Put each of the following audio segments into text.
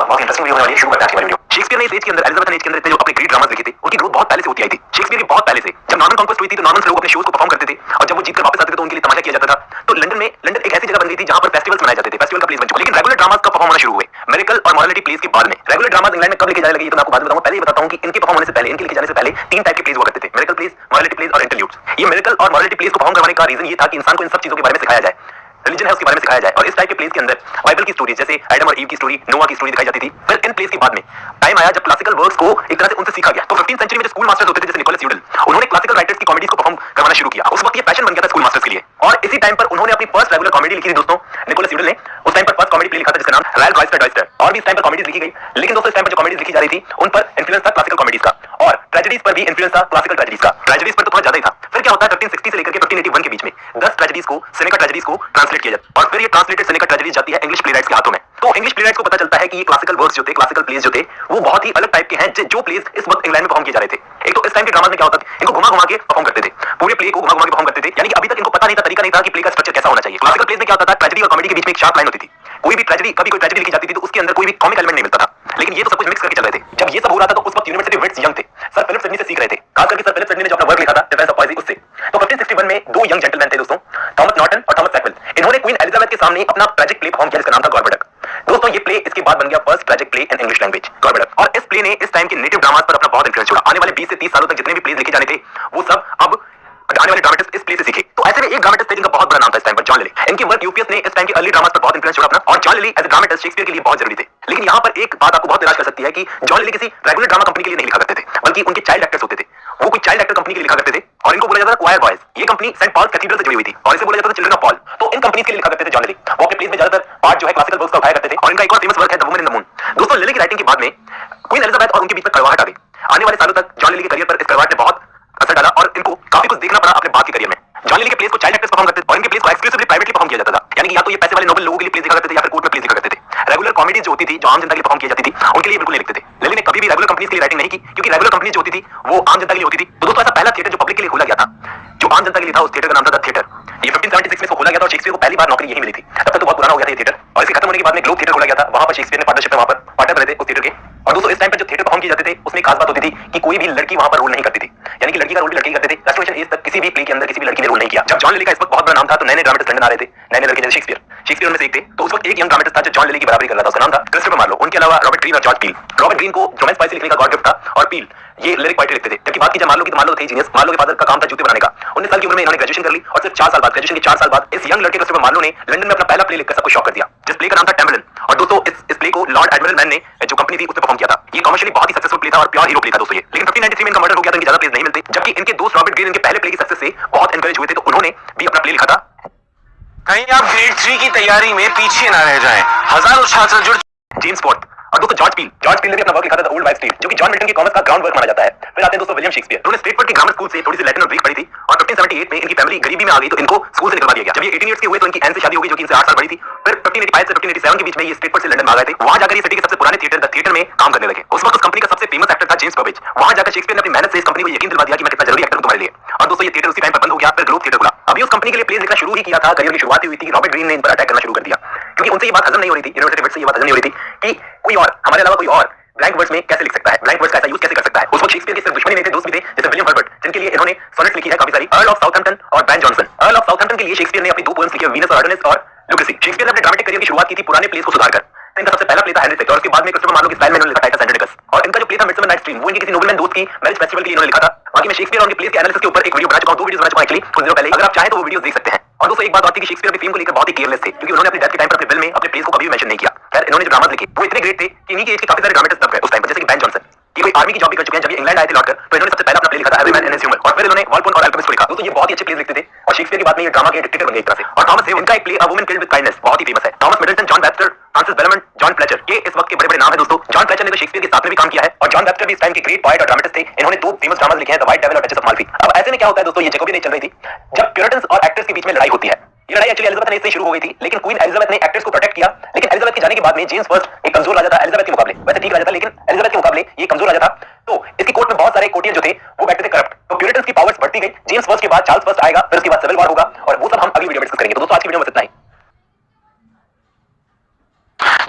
बहुत interesting video होने वाली है। शुरू करते हैं आज की वीडियो। शेक्सपियर ने इस एज के अंदर, एलिजाबेथ ने एज के अंदर इतने जो अपने ग्रेट ड्रामास लिखे थे, उनकी ग्रोथ बहुत पहले से होती आई थी। शेक्सपियर की बहुत पहले से जब नॉर्मन कॉन्क्वेस्ट हुई थी तो नॉर्मन्स लोग अपने शोज को परफॉर्म करते थे और जब वो जीतकर वापस आते थे तो उनके लिए तमाशा किया जाता था। तो लंदन एक ऐसी जगह बन गई थी जहां पर फेस्टिवल्स मनाए जाते थे, फेस्टिवल का प्लेस बन चुका। लेकिन रेगुलर ड्रामास कब परफॉर्म होना शुरू हुए? मिरेकल और मॉरलिटी प्लेस के बाद में। रेगुलर ड्रामास इंग्लैंड में कब लिखे जाने लगे ये तो मैं आपको बाद में बताऊंगा। पहले ही बताता हूं कि इनके परफॉर्म होने से पहले, इनके लिखे जाने से पहले तीन टाइप के प्लेस हुआ करते थे, मिरेकल प्लेस, मॉरलिटी प्लेस और इंटरल्यूड्स। ये मिरेकल और मॉरलिटी प्लेस को परफॉर्म करवाने का रीजन ये था कि इंसान को इन सब चीजों के बारे में सिखाया जाए, रिलीजन है उसके बारे में सिखाया जाए। और इस टाइप के प्लेस के अंदर बाइबल की स्टोरीज जैसे एडम और ईव की स्टोरी, नोआ की स्टोरी दिखाई जाती थी। फिर इन प्लेस के बाद में टाइम आया जब क्लासिकल वर्क्स को एक तरह से उनसे सीखा गया। तो 15th सेंचुरी में जो स्कूल मास्टर्स होते थे जैसे निकोलस यूडल, उन्होंने क्लासिकल राइटर्स की कॉमेडीज को परफॉर्म करवाना शुरू किया। उस वक्त ये पैशन बन गया था स्कूल मास्टर्स के लिए। और इसी टाइम पर उन्होंने अपनी फर्स्ट रेगुलर कॉमेडी लिखी थी दोस्तों, निकोलस यूडल ने। उस टाइम पर फर्स्ट कॉमेडी प्ले लिखा था जिसका नाम रॉयल रॉयस्टर डॉयस्टर। और भी इस टाइम पर कॉमेडीज लिखी गई, लेकिन दोस्तों इस टाइम पर जो कॉमेडीज लिखी जा रही थी उन पर इंफ्लुएंस था क्लासिकल कॉमेडीज का, और ट्रेजेडीज पर भी इंफ्लुएंस था क्लासिकल ट्रेजेडीज का। ट्रेजेडीज पर तो थोड़ा ज्यादा ही था। फिर क्या होता है 1560 से लेकर के 1581 के बीच में 10 ट्रेजेडीज को, सेनेका ट्रेजेडीज को ट्रांसलेट किया जाता है। और फिर ये ट्रांसलेटेड सेनेका ट्रेजेडीज जाती है इंग्लिश प्लेराइट्स के हाथों में। तो इंग्लिश प्लेराइट्स को पता चलता है कि ये क्लासिकल वर्क्स जो थे, क्लासिकल प्लेस जो थे, वो बहुत ही अलग टाइप के हैं जो प्लेस इस वक्त इंग्लैंड में परफॉर्म किए जा रहे थे। एक तो इस टाइम के ड्रामा में क्या होता था, इनको घुमा घुमा के परफॉर्म करते थे, पूरे प्ले को घुमा घुमा के परफॉर्म करते थे। यानी कि अभी तक इनको पता नहीं था, तरीका नहीं था कि प्ले का स्ट्रक्चर कैसा होना चाहिए। क्लासिकल प्लेस में क्या होता था, ट्रेजेडी और कॉमेडी के बीच में एक शार्प लाइन होती थी। कोई भी ट्रेजेडी, कभी कोई ट्रेजेडी लिखी जाती थी तो उसके अंदर कोई भी कॉमिक एलिमेंट नहीं मिलता था, लेकिन ये तो सब कुछ मिक्स करके चल रहे थे। जब ये सब हो रहा था तो उस वक्त यूनिवर्सिटी विट्स यंग थे, सर फिलिप सिडनी से सीख रहे थे, खास करके सर फिलिप सिडनी ने जो अपना वर्क लिखा था डिफेंस ऑफ पॉइजी उससे। तो 1561 में दो यंग जेंटलमैन थे दोस्तों, थॉमस नॉर्टन और थॉमस सैकविल। इन्होंने क्वीन एलिजाबेथ के सामने अपना ट्रेजिक प्ले परफॉर्म किया जिसका नाम था गॉर्बडक। दोस्तों ये प्ले इसके बाद बन गया first tragic play in English language, Gorboduc. और इस प्ले ने इस टाइम के नेटिव ड्रामास पर अपना बहुत इंफ्लुएंस छोड़ा। आने वाले 20 से 30 सालों तक जितने भी प्लेस लिखे जाने थे वो सब अब आने वाले ड्रामेटिस्ट इस प्ले से सीखे। तो ऐसे में एक ड्रामेटिस्ट थे जिनका बहुत बड़ा नाम था इस टाइम पर, जॉन लिली। इनकी वर्क यूपीएस ने इस टाइम के अर्ली ड्रामास पर बहुत इंफ्लुएंस छोड़ा अपना, और John Lyly as a dramatist Shakespeare के लिए बहुत जरूरी थे। लेकिन यहाँ पर एक बात आपको बहुत निराश कर सकती है कि जॉन लिली किसी रेगुलर ड्रामा कंपनी के लिए नहीं लिखा करते थे, बल्कि उनके चाइल्ड एक्टर्स होते थे। वो कोई चाइल्ड एक्टर कंपनी के लिए लिखा करते थे और इनको बोला जाता था क्वायर बॉयज। ये कंपनी सेंट पॉल कैथीड्रल से जुड़ी हुई थी और इसे बोला जाता था चिल्ड्रन ऑफ पॉल। तो इन कंपनीज के लिए लिखा करते थे जॉन लिली। वो अपने प्लेस में ज्यादातर पार्ट जो है क्लासिकल वर्क्स का उठाया करते थे। और इनका एक और फेमस वर्क है the woman in the moon. दोस्तों लिली की राइटिंग के बाद में क्वीन एलिजाबेथ और उनके बीच में कड़वाहट आ गई। आने वाले सालों तक जॉन लिली के करियर पर इस कड़वाहट ने बहुत असर डाला और इनको काफी कुछ देखना पड़ा अपने बाद के करियर में। जॉन लिली के प्लेस को चाइल्ड एक्टर्स परफॉर्म करते थे और इनके प्लेस को एक्सक्लूसिवली प्राइवेटली परफॉर्म किया जाता था। यानी कि या तो ये पैसे वाले नोबल लोगों के लिए प्लेस लिखा करते थे या फिर कोर्ट में प्लेस लिखा करते थे। रेगुलर कॉमेडी जो होती थी, जो आम जनता के लिए परफॉर्म की जाती थी, उनके लिए बिल्कुल नहीं लिखते थे। लिली ने कभी भी रेगुलर कंपनीज के लिए राइटिंग नहीं की, क्योंकि रेगुलर कंपनी जो होती थी वो आम जनता के लिए होती थी। तो दोस्तों ऐसा पहला थिएटर जो पब्लिक के लिए खोला गया था, जो आम जनता के लिए था, उस थिएटर का नाम था द थिएटर। ये 1576 में इसको खोला गया था और शेक्सपियर को पहली बार नौकरी यही मिली थी। तब तक तो बहुत पुराना हो गया था ये थिएटर। और इसके खत्म होने के बाद में ग्लोब थिएटर खोला गया था, वहां पर शेक्सपियर ने पार्टनरशिप में वहां पर पार्टनर बने थे उस थिएटर के। और दोस्तों इस टाइम पर जो थिएटर परफॉर्म किए जाते थे उसमें खास बात होती थी कि कोई भी लड़की वहां पर रोल नहीं करती थी। यानी कि लड़की का रोल भी लड़की करते थे। रेस्टोरेशन एज तक किसी भी प्ले के अंदर किसी भी लड़की ने रोल नहीं किया। जब जॉन लिली का इस वक्त बहुत बड़ा नाम था तो नए नए ड्रामेटिस्ट लंदन आ रहे थे, नए नए लड़के जैसे शेक्सपियर उनमें से एक थे। तो उस वक्त एक यंग ड्रामेटिस्ट था जो जॉन लिली की बराबरी कर रहा था, उसका नाम था क्रिस्टोफर मार्लो। उनके अलावा रॉबर्ट ग्रीन और जॉर्ज पील। रॉबर्ट ग्रीन को रोमांस पाइसी लिखने का गॉड गिफ्ट था और पील ये लिरिक पोएट्री लिखते थे। जबकि बात की जाए मार्लो की तो मार्लो थे जीनियस। मार्लो के फादर का काम था जूते बनाने का। 19 साल की उम्र में इन्होंने ग्रेजुएशन कर ली और सिर्फ 4 साल बाद, ग्रेजुएशन के 4 साल बाद इस यंग लड़के क्रिस्टोफर मार्लो ने लंदन में अपना पहला प्ले लिखकर सबको शॉक कर दिया, जिस प्ले का नाम था टेम्बलिन। और दोस्तों इस प्ले को लॉर्ड एडमिरल मैन ने जो कंपनी थी उसने परफॉर्म किया था। ये कमर्शियली बहुत ही सक्सेसफुल प्ले था और प्योर हीरो प्ले था दोस्तों ये। लेकिन 1593 में इनका मर्डर हो गया तो इनके ज्यादा प्लेस नहीं मिलते। जबकि इनके दोस्त रॉबर्ट ग्रीन इनके पहले प्ले की सक्सेस से बहुत एनकरेज हुए थे, तो उन्होंने भी अपना प्ले लिखा था। कहीं आप ग्रेड 3 की तैयारी में पीछे ना रह जाएं। हजारों छात्र जुड़ जेम्स फोर्थ और दोस्तों जॉर्ज पील ने भी अपना वर्क लिखा था द ओल्ड वाइफ टेल, जो कि जॉन मिल्टन के कॉमिक्स का ग्राउंड वर्क माना जाता है। फिर आते हैं दोस्तों विलियम शेक्सपियर। उन्होंने स्ट्रेटफोर्ड की ग्रामर स्कूल से थोड़ी सी लैटिन और ग्रीक पढ़ी थी और 1578 में इनकी फैमिली गरीबी में आ गई तो इनको स्कूल से निकलवा दिया गया। जब ये 18 इयर्स के हुए तो इनकी एन से शादी हो गई जो कि इनसे 8 साल बड़ी थी। फिर 1585 से 1587 के बीच में ये स्ट्रेटफोर्ड से लंदन आ गए थे। वहां जाकर ये सिटी के सबसे पुराने थिएटर द थिएटर में काम करने लगे। उस वक्त उस कंपनी का सबसे फेमस एक्टर था जेम्स बबेज। वहां जाकर शेक्सपियर ने अपनी मेहनत से इस कंपनी को यकीन दिलवा दिया कि मैं कितना जरूरी एक्टर हूं तुम्हारे लिए। और दोस्तों ये थिएटर उसी टाइम पर बंद हो गया, फिर ग्लोब थिएटर खुला। अभी उस कंपनी के लिए प्लेस लिखना शुरू ही किया था, करियर की शुरुआत हुई थी। रॉबर्ट ग्रीन ने इन पर अटैक करना शुरू कर दिया क्योंकि उनसे ये बात हजम नहीं हो रही थी, यूनिवर्सिटी विट्स से ये बात हजम नहीं हो रही थी कि कोई और हमारे अलावा कोई और ब्लैंक वर्ड्स में कैसे लिख सकता है, ब्लैंक वर्ड्स का ऐसा यूज कैसे कर सकता है। उस वक्त शेक्सपियर के सिर्फ दुश्मनी नहीं थे, दोस्त भी थे, जैसे विलियम हर्बर्ट, जिनके लिए इन्होंने सोनेट्स लिखी है काफी सारी। अर्ल ऑफ साउथहैम्पटन और Ben Jonson. Earl of Southampton के लिए शेक्सपियर ने अपनी दो पोएम्स लिखी है, वीनस और एडोनिस और लुक्रेसी। शेक्सपियर ने अपने ड्रामेटिक करियर की शुरुआत की थी पुराने प्लेस को सुधारकर। इनका सबसे पहला प्ले था हेनरी VI और उसके बाद में क्रिस्टोफर मार्लो के स्टाइल में इन्होंने लिखा टाइटस एंड्रोनिकस। और इनका जो प्ले था मिडसमर नाइट्स ड्रीम वो इनके किसी नोबलमैन दोस्त की मैरिज फेस्टिवल के लिए इन्होंने लिखा था। बाकी मैं शेक्सपियर और उनके प्लेस के एनालिसिस के ऊपर एक वीडियो बना चुका हूं, 2 वीडियोस बना चुका हूं एक्चुअली कुछ दिनों पहले। अगर आप चाहें तो वो वीडियोस देख सकते हैं। और दोस्तों एक बात आती है कि शेक्सपियर अपनी फिल्म को लेकर बहुत ही केयरलेस थे, क्योंकि उन्होंने अपनी डेथ के टाइम पर अपने विल में अपने प्लेस को कभी भी मेंशन नहीं किया। खैर इन्होंने जो ड्रामास लिखे वो इतने ग्रेट थे कि इन्हीं के एज के काफी सारे ड्रामेटिस्ट दब गए उस टाइम पर, जैसे कि बैन जॉनसन। ये कोई आर्मी की जॉब भी कर चुके हैं। जब ये इंग्लैंड आए थे लौटकर तो इन्होंने सबसे पहला अपना प्ले लिखा था every man in his humour. और फिर इन्होंने वॉलपोल और अल्केमिस्ट को लिखा। दोस्तों ये बहुत ही अच्छे प्लेस लिखते थे और शेक्सपियर के बाद में ये ड्रामा के डिक्टेटर बन गए एक तरह से। और थॉमस हेव, इनका एक play a woman killed with kindness बहुत ही फेमस है। Thomas Middleton, John Webster, Francis Beaumont, John Fletcher, ये इस वक्त के बड़े-बड़े नाम है दोस्तों। जॉन फ्लेचर ने तो शेक्सपियर के साथ में भी काम किया है और जॉन वेबस्टर भी इस टाइम के ग्रेट पोएट और ड्रामेटिस्ट थे। इन्होंने 2 फेमस ड्रामास लिखे हैं, द व्हाइट डेविल और डचेस ऑफ माल्फी। अब ऐसे में क्या होता है दोस्तों, ये जैकोबियन एज चल रही थी जब प्यूरिटन्स और एक्टर्स के बीच में लड़ाई होती है। ये लड़ाई एक्चुअली एलिजाबेथ ने इससे शुरू हो गई थी, लेकिन क्वीन एलिजाबेथ ने एक्टर्स को प्रोटेक्ट किया। लेकिन एलिजाबेथ के जाने के बाद में जेम्स फर्स्ट एक कमजोर राजा था एलिजाबेथ के मुकाबले। वैसे ठीक राजा था लेकिन एलिजाबेथ के मुकाबले ये कमजोर राजा था। तो इसकी कोर्ट में बहुत सारे कोर्टियन जो थे वो बैठते थे करप्ट। तो प्यूरिटन्स की पावर्स बढ़ती गई। जेम्स फर्स्ट के बाद चार्ल्स फर्स्ट आएगा, फिर उसके बाद सिविल वॉर होगा और वो सब हम अगली वीडियो में डिस्कस करेंगे। तो दोस्तों आज की वीडियो में बस इतना ही।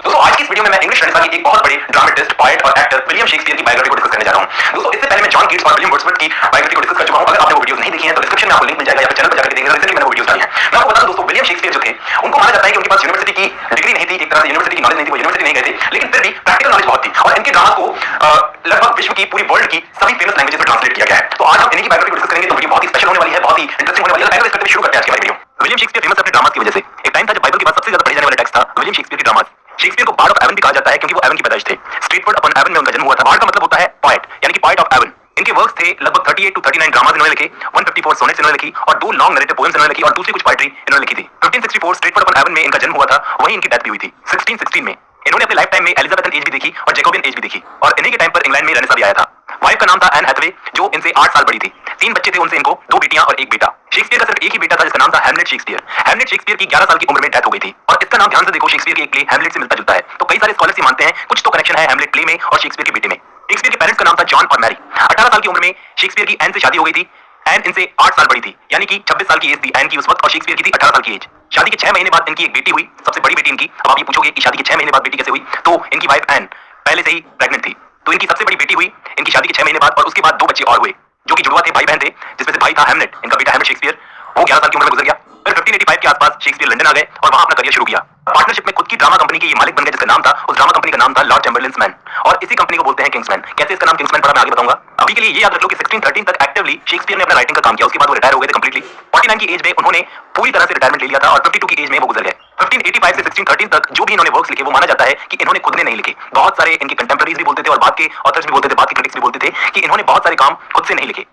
दोस्तों आज की इस वीडियो में मैं इंग्लिश रेनेसां की एक बहुत बड़े एक्टर विलियम शेक्सपियर की बायोग्राफी को डिस्कस करने जा रहा हूं। दोस्तों इससे पहले मैं जॉन कीट्स और विलियम वर्ड्सवर्थ की बायोग्राफी को डिस्कस कर चुका हूं। अगर आपने वो वीडियोस नहीं देखी हैं तो डिस्क्रिप्शन में आपको लिंक मिल जाएगा या फिर चैनल पर जाकर देखेंगे। रिसेंटली मैंने वो वीडियोस डाली हैं। मैं आपको बता दूं दोस्तों, विलियम शेक्सपियर जो थे उनको माना जाता है कि उनके पास यूनिवर्सिटी की डिग्री नहीं थी, एक तरह से यूनिवर्सिटी की नॉलेज नहीं थी, वो यूनिवर्सिटी नहीं गए थे, लेकिन फिर भी प्रैक्टिकल नॉलेज बहुत थी और इनके ड्रामा को लगभग विश्व की पूरी वर्ल्ड की सभी फेमस लैंग्वेजेस में ट्रांसलेट किया गया है। तो आज हम इन्हीं की बायोग्राफी को डिस्कस करेंगे। तो वीडियो बहुत ही स्पेशल होने वाली है, बहुत ही इंटरेस्टिंग होने वाली है। पहले इसके शुरू करते हैं आज की हमारी वीडियो। विलियम शेक्सपियर फेमस अपने ड्रामास की वजह से। एक टाइम था जब बाइबल के बाद सबसे ज्यादा पढ़े जाने वाला टेक्स्ट था विलियम शेक्सपियर के ड्रामास। शेक्सपियर को बार्ड ऑफ एवन भी कहा जाता है क्योंकि वो एवन की पैदाइश थे। स्ट्रेटफोर्ड अपॉन एवन में उनका जन्म हुआ था। बार्ड का मतलब होता है पोएट, यानी कि पोएट ऑफ एवन। इनके वर्क्स थे लगभग 38 to 39 ड्रामास इन्होंने लिखे, 154 सोनेट्स इन्होंने लिखी और 2 लॉन्ग नैरेटिव पोएम्स इन्होंने लिखी और दूसरी कुछ पोएट्री इन्होंने लिखी थी। 1564 स्ट्रेटफोर्ड अपॉन एवन में इनका जन्म हुआ था, वहीं इनकी डेथ भी हुई थी 1616 में। इन्होंने अपने लाइफ टाइम में एलिजाबेथन एज भी देखी और जैकोबियन एज भी देखी और इन्हीं के टाइम पर इंग्लैंड में रेनेसां भी आया था। वाइफ का नाम था एन हैथवे जो इनसे 8 साल बड़ी थी। 3 बच्चे थे उनसे, इनको 2 बेटियां और 1 बेटा। शेक्सपियर का सिर्फ एक ही बेटा था जिसका नाम था हैमलेट शेक्सपियर। हैमलेट शेक्सपियर की 11 साल की उम्र में डेथ हो गई थी और इसका नाम ध्यान से देखो, शेक्सपियर के एक प्ले हैमलेट से मिलता जुलता है। तो कई सारे स्कॉलर्स ये मानते हैं कुछ तो कनेक्शन है हैमलेट प्ले में और शेक्सपियर के बेटे में। शेक्सपियर के पेरेंट्स का नाम था जॉन और मैरी। 18 साल की उम्र में शेक्सपियर की एन से शादी हो गई थी। एन इनसे 8 साल बड़ी थी, यानी कि 26 साल की एज थी एन की उस वक्त और शेक्सपियर की थी 18 साल की एज। शादी के 6 महीने बाद इनकी एक बेटी हुई, सबसे बड़ी बेटी इनकी। अब आप ये पूछोगे कि शादी के 6 महीने बाद बेटी कैसे हुई, तो इनकी वाइफ एन पहले से ही प्रेग्नेंट थी, तो इनकी सबसे बड़ी बेटी हुई इनकी शादी के 6 महीने बाद और उसके बाद 2 बच्चे और हुए जो कि जुड़वा थे, भाई बहन थे, जिसमें से भाई था हैमलेट, इनका बेटा हैमलेट शेक्सपियर, वो 11 साल की उम्र में गुजर गया। फिर 1585 के आसपास शेक्सपियर लंदन आ गए और वहां अपना करियर शुरू किया। पार्टनरशिप में खुद की ड्रामा कंपनी के ये मालिक बन गए, जिसका नाम था, उस ड्रामा कंपनी का नाम था लॉर्ड चैम्बरलिन्स मैन और इसी कंपनी को बोलते हैं किंग्समैन। कैसे इसका नाम किंग्समैन पड़ा मैं आगे बताऊंगा। अभी के लिए ये याद रख लो कि 1613 तक एक्टिवली शेक्सपियर ने अपना राइटिंग का काम किया, उसके बाद वो रिटायर हो गए थे कंप्लीटली। 49 की एज में उन्होंने पूरी तरह से रिटायरमेंट ले लिया था और 52 की एज में वो गुजर गए। 1585 से 1613 तक जो भी इन्होंने वर्क्स लिखे वो माना जाता है कि इन्होंने खुद ने नहीं लिखे। बहुत सारे इनके कंटेम्पररीज भी बोलते थे और बाद के ऑथर्स भी बोलते थे, बाद के क्रिटिक्स भी बोलते थे कि इन्होंने बहुत सारे काम खुद से नहीं लिखे।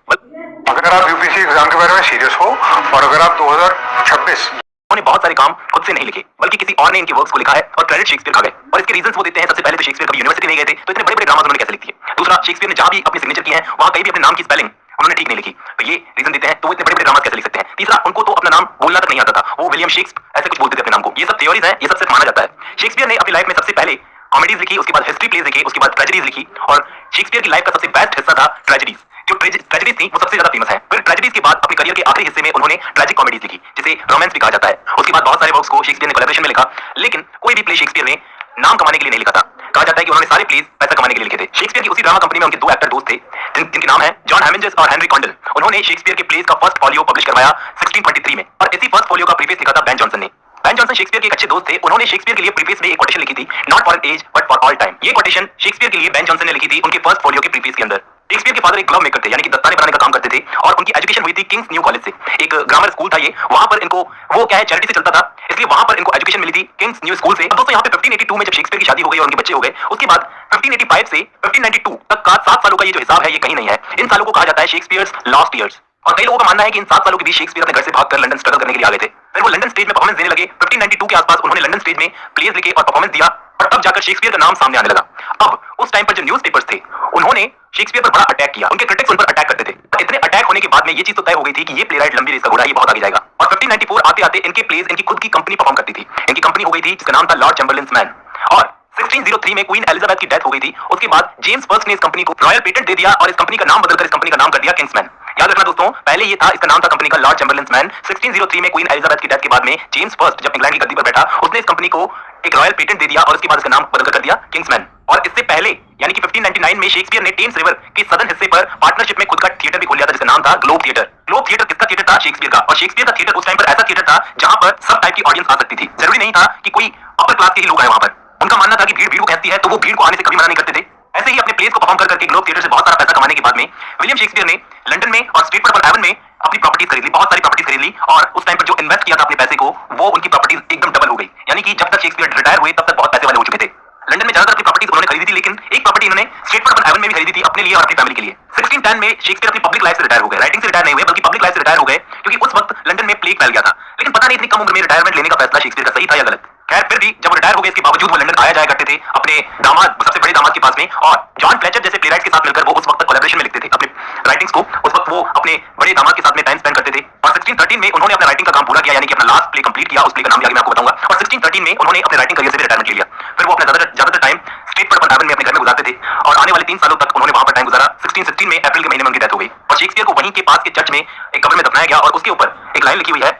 अगर आप यूपीएससी एग्जाम के बारे में सीरियस हो और अगर आप 2026 उन्होंने बहुत सारे काम खुद से नहीं लिखे बल्कि किसी और ने इनके वर्क्स को लिखा है और क्रेडिट शेक्सपियर खा गए। और इसके रीजंस वो देते हैं। सबसे पहले तो शेक्सपियर कभी यूनिवर्सिटी नहीं गए थे, तो इतने बड़े बड़े ड्रामास उन्होंने कैसे लिख दिए। दूसरा, शेक्सपियर ने जहां भी अपनी सिग्नेचर की है वहां कहीं भी अपने नाम की स्पेलिंग उन्होंने ठीक नहीं लिखी, तो ये रीजन देते हैं। तो वो इतने बड़े बड़े ड्रामास कैसे लिख सकते हैं। तीसरा, उनको तो अपना नाम बोलना तक नहीं आता था, वो विलियम शेक्स ऐसे कुछ बोलते थे अपने नाम को। ये सब थ्योरीज हैं, ये सब सिर्फ माना जाता है। शेक्सपियर ने अपनी लाइफ में सबसे पहले कॉमेडीज लिखी, उसके बाद हिस्ट्री प्लेज लिखे, उसके बाद ट्रेजेडीज लिखी और शेक्सपियर की लाइफ का सबसे बेस्ट हिस्सा था ट्रेजेडीज। जो ट्रेजेडीज थी वो सबसे ज्यादा फेमस है। फिर ट्रेजेडीज के बाद अपने करियर के आखिरी हिस्से में उन्होंने ट्रैजिक कॉमेडीज लिखी, जिसे रोमांस भी कहा जाता है। उसके बाद बहुत सारे वर्क्स को शेक्सपियर ने कोलैबोरेशन में लिखा, लेकिन कोई भी प्ले शेक्सपियर ने नाम कमाने के लिए नहीं लिखा था। कहा जाता है कि उन्होंने सारे प्लेज पैसा कमाने के लिए लिखे थे। शेक्सपियर की उसी ड्रामा कंपनी में उनके 2 एक्टर दोस्त थे जिनके नाम है जॉन हैमिंजेस और हेनरी कॉन्डल। उन्होंने शेक्सपियर के प्लेज का फर्स्ट फॉलियो पब्लिश करवाया 1623 में और इसी फर्स्ट फॉलियो का प्रीफेस लिखा था बेन जॉनसन ने। बेन जॉनसन शेक्सपियर के एक अच्छे दोस्त थे। उन्होंने शेक्सपियर के लिए प्रीफेस में एक कोटेशन लिखी थी, not for an age but for all time. ये कोटेशन शेक्सपियर के लिए बेन जॉनसन ने लिखी थी उनके फर्स्ट फॉलियो के प्रीफेस के अंदर। शेक्सपियर के फादर एक ग्लव मेकर थे, यानी कि दस्ताने बनाने का काम करते थे और उनकी एजुकेशन हुई थी किंग्स न्यू कॉलेज से, एक ग्रामर स्कूल था ये। वहां पर इनको वो क्या है चैरिटी से चलता था, इसलिए वहां पर इनको एजुकेशन मिली थी किंग्स न्यू स्कूल से। अब दोस्तों यहाँ पे 1582 में जब शेक्सपियर की शादी हो गई और उनके बच्चे हो गए, उसके बाद 1585 से 1592 तक का 7 सालों का ये जो हिसाब है ये कहीं नहीं है। इन सालों को कहा जाता है शेक्सपियर्स लास्ट ईयर्स और कई लोगों का मानना है कि इन 7 सालों के बीच शेक्सपियर अपने घर से भागकर लंदन स्ट्रगल करने के लिए आ गए थे। फिर वो लंदन स्टेज में परफॉर्मेंस देने लगे। 1592 के आसपास उन्होंने लंदन स्टेज में प्लेज लिखे और परफॉर्मेंस दिया और तब जाकर शेक्सपियर का नाम सामने आने लगा। अब उस टाइम पर जो न्यूज़पेपर्स थे उन्होंने शेक्सपियर पर बड़ा अटैक किया, उनके क्रिटिक्स उन पर अटैक करते थे। इतने अटैक होने के बाद में ये चीज तो तय हो गई थी कि ये प्लेराइट लंबी रेस का घोड़ा, ये बहुत आगे जाएगा। और 1594 आते आते इनके प्लेज इनकी खुद की कंपनी परफॉर्म करती थी। इनकी कंपनी हो गई थी जिसका नाम था लॉर्ड चैम्बरलिन्स मैन और 1603 में क्वीन एलिजाबेथ की डेथ हो गई थी। उसके बाद जेम्स फर्स्ट ने इस कंपनी को रॉयल पेटेंट दे दिया और इस कंपनी का नाम बदलकर इस कंपनी का नाम कर दिया किंग्समैन। याद रखना दोस्तों, पहले ये था, इसका नाम था कंपनी का लॉर्ड चैम्बरलिन्स मैन। 1603 में क्वीन एलिजाबेथ की डेथ के बाद में जेम्स फर्स्ट जब इंग्लैंड की गद्दी पर बैठा, उसने इस कंपनी को एक रॉयल पेटेंट दे दिया और उसके बाद इसका नाम बदलकर कर दिया किंग्समैन। और इससे पहले यानी कि 1599 में शेक्सपियर ने टेम्स रिवर के सदर्न हिस्से पर पार्टनरशिप में खुद का थिएटर भी खोल लिया था जिसका नाम था ग्लोब थिएटर। ग्लोब थिएटर किसका थिएटर था? शेक्सपियर का। और शेक्सपियर का थिएटर उस टाइम पर ऐसा थिएटर था जहां पर सब टाइप की ऑडियंस आ सकती थी। जरूरी नहीं था कि कोई अपर क्लास के ही लोग आए वहां पर। उनका मानना था कि भीड़ भीड़ को कहती है, तो वो भीड़ को आने से कभी मना नहीं करते थे। ऐसे ही अपने प्लेस को परफॉर्म करके ग्लोब थिएटर से बहुत सारा पैसा कमाने के बाद में विलियम शेक्सपियर ने लंदन में और स्ट्रेटफोर्ड अपॉन एवन में अपनी प्रॉपर्टीज खरीद ली, बहुत सारी प्रॉपर्टीज खरीद ली और उस टाइम पर जो इन्वेस्ट किया था अपने पैसे को, वो उनकी प्रॉपर्टीज एकदम डबल हो गई। यानी कि जब तक शेक्सपियर रिटायर हुए तब तक बहुत पैसे वाले हो चुके थे। लंदन में ज्यादातर अपनी प्रॉपर्टीज उन्होंने खरीदी थी, लेकिन एक प्रॉपर्टी इन्होंने स्ट्रेटफोर्ड अपॉन एवन में भी खरीदी थी अपने लिए और अपनी फैमिली के लिए। 1610 में शेक्सपियर अपनी पब्लिक लाइफ से रिटायर हो गए। राइटिंग से रिटायर नहीं हुए बल्कि पब्लिक लाइफ से रिटायर हो गए, क्योंकि उस वक्त लंदन में प्लेग फैल गया था। लेकिन पता नहीं इतनी कम उम्र में रिटायरमेंट लेने का फैसला शेक्सपियर का सही था या गलत। खैर फिर भी जब रिटायर हो गए इसके बावजूद वो लंदन आया जाया करते थे अपने दामाद, सबसे बड़े दामाद के पास में, और जॉन फ्लेचर जैसे प्लेराइट्स के साथ मिलकर वो उस वक्त कोलैबोरेशन में लिखते थे अपने राइटिंग्स को। उस वक्त वो अपने बड़े दामाद के साथ में टाइम स्पेंड करते थे और 1613 में उन्होंने अपने राइटिंग का काम पूरा किया, यानी कि अपना लास्ट प्ले कंप्लीट किया। उस प्ले का नाम भी आगे मैं आपको बताऊंगा। और 1613 में उन्होंने अपने राइटिंग करियर से भी रिटायरमेंट ले लिया। फिर वो अपना ज्यादातर टाइम स्ट्रेटफोर्ड अपॉन एवन में अपने घर में गुजारते थे और आने वाले 3 सालों तक उन्होंने वहां पर टाइम गुजारा। 1616 में अप्रैल के महीने में उनकी डेथ हो गई और शेक्सपियर को वहीं के पास के चर्च में एक कब्र में दफनाया गया और उसके ऊपर एक लाइन लिखी हुई है,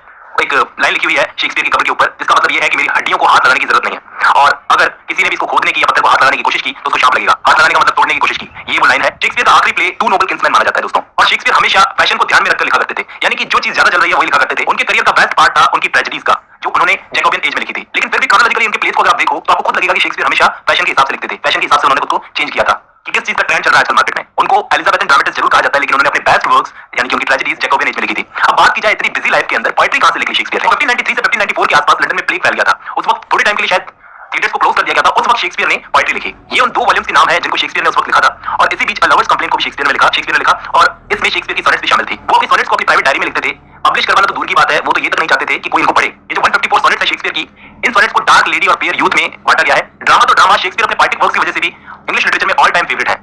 एक लाइन लिखी हुई है शेक्सपियर की कब्र के ऊपर, जिसका मतलब ये है कि मेरी हड्डियों को हाथ लगाने की जरूरत नहीं है, और अगर किसी ने भी इसको खोदने की या पत्थर को हाथ लगाने की कोशिश की तो उसको शाप लगेगा। हाथ लगाने का मतलब तोड़ने की कोशिश की। ये वो लाइन है। शेक्सपियर का आखिरी प्ले टू नोबल किंग्समैन माना जाता है दोस्तों। और शेक्सपियर हमेशा फैशन को ध्यान में रखकर लिखा करते थे, यानी कि जो चीज ज्यादा चल रही है वही लिखा करते थे। उनके करियर का बेस्ट पार्ट था उनकी ट्रेजेडीज का, जो उन्होंने जैकोबियन एज में लिखी थी। लेकिन फिर भी क्रोनोलॉजिकली उनके प्लेस को अगर आप देखो तो आपको खुद लगेगा कि शेक्सपियर हमेशा फैशन के हिसाब से लिखते थे। फैशन के हिसाब से उन्होंने खुद को चेंज किया था कि किस चीज का ट्रेंड चल रहा है आजकल मार्केट में। उनको एलिजाबेथन ड्रामेटिस्ट जरूर कहा जाता है, लेकिन उन्होंने अपने बेस्ट वर्क्स यानी कि उनकी ट्रेजेडीज जैकोबियन एज में लिखी थी। अब बात की जाए इतनी बिजी लाइफ के अंदर पोएट्री कहां से लिखी शेक्सपियर ने? 1593 से 1594 के आसपास लंदन में प्लेग फैल गया था। उस वक्त थोड़े टाइम के लिए शायद थिएटर्स को क्लोज कर दिया गया था। उस वक्त शेक्सपियर ने पोएट्री लिखी। ये उन 2 वॉल्यूम्स के नाम है जिनको शेक्सपियर ने उस वक्त लिखा था। और इसी बीच अ लवर्स कंप्लेंट को भी शेक्सपियर ने लिखा और इसमें शेक्सपियर की सोनेट्स भी शामिल थी। वो अपनी सोनेट्स को अपनी प्राइवेट डायरी में लिखते थे। पब्लिश करवाना तो दूर की बात है, वो तो ये तक नहीं चाहते थे कि कोई इनको पढ़े। ये जो 154 सोनेट्स है शेक्सपियर की, इन सोनेट्स को डार्क लेडी और फेयर यूथ में बांटा गया है। ड्रामा तो ड्रामा शेक्सपियर अपने पोएटिक वर्क्स की वजह से भी इंग्लिश लिटरेचर में ऑल टाइम फेवरेट है,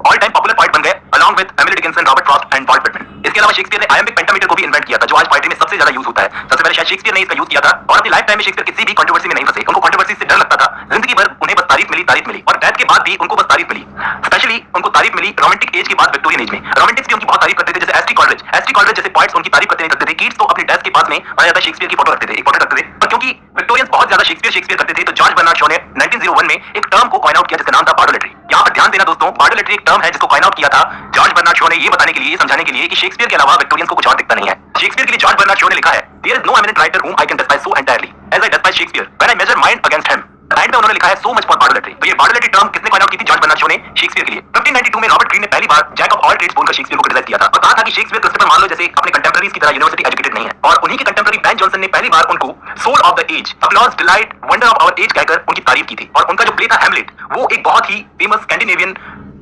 ऑल टाइम पॉपुलर पोएट बन गए along with Emily Dickinson, Robert Frost and Walt Whitman. इसके अलावा शेक्सपियर ने आयम्बिक पेंटामीटर को भी इन्वेंट किया था, जो आज पोएट्री में सबसे ज्यादा यूज होता है। सबसे पहले शायद शेक्सपियर ने इसका यूज किया था। और अपनी लाइफ टाइम में शेक्सपियर किसी भी कंट्रोवर्सी में नहीं फंसे। उनको कंट्रोवर्सी से डर लगता था। जिंदगी भर उन्हें बस तारीफ मिली और डेथ के बाद भी उनको बस तारीफ मिली। स्पेशली उनको तारीफ मिली रोमांटिक एज के बाद विक्टोरियन एज में। रोमांटिक्स भी उनकी बहुत तारीफ करते थे, जैसे एस्ट्री कॉलरिज जैसे पोएट्स उनकी तारीफ करते नहीं करते थे। कीट्स तो अपनी डेस्क के पास में माना जाता है शेक्सपियर की फोटो रखते थे, एक पोर्ट्रेट रखते थे। पर क्योंकि विक्टोरियंस बहुत ज्यादा शेक्सपियर करते थे, तो जॉर्ज बर्नार्ड शॉ ने 1901 में एक टर्म को कॉइन आउट किया जिसका नाम था बार्डोलेट्री। यहाँ पर ध्यान देना दोस्तों, बार्डोलेट्री एक टर्म है जिसको कॉइन आउट किया था जॉर्ज बर्नार्ड शॉ ने, ये बताने के लिए, ये समझाने के लिए कि शेक्सपियर के अलावा विक्टोरियंस को कुछ और दिखता नहीं है। शेक्सपियर के लिए जॉर्ज बर्नार्ड शॉ ने लिखा है, there is no eminent writer whom I can despise so entirely as I despise Shakespeare when I measure mine against him। And में उन्होंने लिखा है सो मच फॉर बार्डोलेट्री। तो ये बार्डोलेट्री टर्म किसने कॉइन आउट की थी? जॉर्ज बर्नार्ड शॉ ने शेक्सपियर के लिए। 1592 में रॉबर्ट ग्रीन ने पहली बार जैक ऑफ ऑल ट्रेड्स बोलकर शेक्सपियर को क्रिटिसाइज किया था और कहा था कि शेक्सपियर क्रिस्टोफर मार्लो जैसे अपने कंटेम्पररीज की तरह यूनिवर्सिटी एजुकेटेड नहीं है। और उन्हीं के कंटेम्पररी बेन जॉनसन ने पहली बार उनको soul of the age, applause, delight, wonder of our age कहकर उनकी तारीफ की थी। और उनका जो प्ले था हैमलेट, वो एक बहुत ही फेमस स्कैंडिनेवियन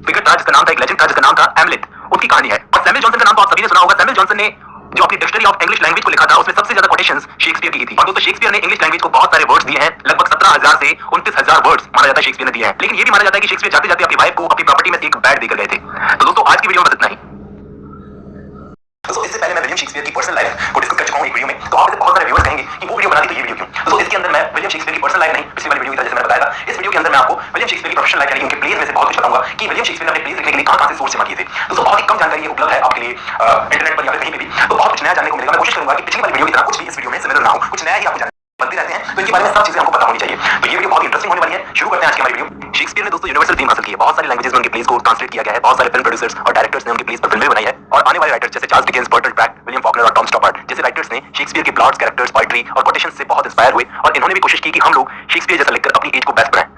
फिगर था जिसका नाम था, एक लेजेंड था जिसका नाम था हैमलेट, उसकी कहानी है। और सैमुअल जॉनसन का नाम तो आप सभी ने सुना होगा। सैमुअल जॉनसन ने जो अपनी डिक्शनरी ऑफ इंग्लिश लैंग्वेज को लिखा था, उसमें सबसे ज्यादा कोटेशंस शेक्सपियर की थी। और दोस्तों शेक्सपियर ने इंग्लिश लैंग्वेज को बहुत सारे वर्ड्स दिए हैं, लगभग 17,000 से 29,000 वर्ड्स माना जाता है शेक्सपियर ने दिए हैं। लेकिन ये भी माना जाता है कि शेक्सपियर जाते जाते अपनी वाइफ को अपनी प्रॉपर्टी में एक बैट देकर गए थे। तो दोस्तों आज की वीडियो में बस इतना ही। दोस्तों इससे पहले मैं विलियम शेक्सपियर की पर्सनल लाइफ को डिस्कस कर चुका हूं एक वीडियो में, तो आपसे बहुत सारे व्यूअर्स कहेंगे कि वो वीडियो बना दी तो ये वीडियो क्यों? दोस्तों इसके अंदर मैं विलियम शेक्सपियर की पर्सनल लाइफ नहीं, पिछली वाली वीडियो की तरह जैसे मैंने बताया था, इस वीडियो के अंदर मैं आपको विलियम शेक्सपियर की प्रोफेशनल लाइफ यानी उनके प्लेस में से बहुत कुछ बताऊंगा कि विलियम शेक्सपियर ने अपने प्लेस लिखने के लिए कहां से सोर्स जमा किए थे। दोस्तों बहुत ही कम जानकारी उपलब्ध है आपके लिए इंटरनेट पर या फिर कहीं पे भी, तो बहुत कुछ नया जानने को मिलेगा। मैं कोशिश करूंगा कि पिछली वाली वीडियो की तरह कुछ भी इस वीडियो में सिमिलर ना हो, कुछ नया ही आपको बनते रहते हैं, तो इनके बारे में सब चीजें हमको पता होनी चाहिए। तो ये वीडियो बहुत इंटरेस्टिंग होने वाली है। शुरू करते हैं आज की हमारी वीडियो। शेक्सपियर ने दोस्तों यूनिवर्सल थीम हासिल की है, बहुत सारी लैंग्वेजेस में उनके प्लेस को ट्रांसलेट किया गया है, बहुत सारे फिल्म प्रोड्यूसर्स और डायरेक्टर्स ने उनके प्लेस पर फिल्में बनाई है। और आने वाले राइटर्स जैसे Charles Dickens, Bertolt bract, William Faulkner और टॉम स्टॉपार्ड जैसे राइटर्स ने शेक्सपियर के प्लॉट्स, कैरेक्टर्स, पोएट्री और कोटेशंस से बहुत इंस्पायर हुए और इन्होंने भी कोशिश की कि हम लोग शेक्सपियर जैसा लिखकर अपनी एज को बेस्ट बनाएं।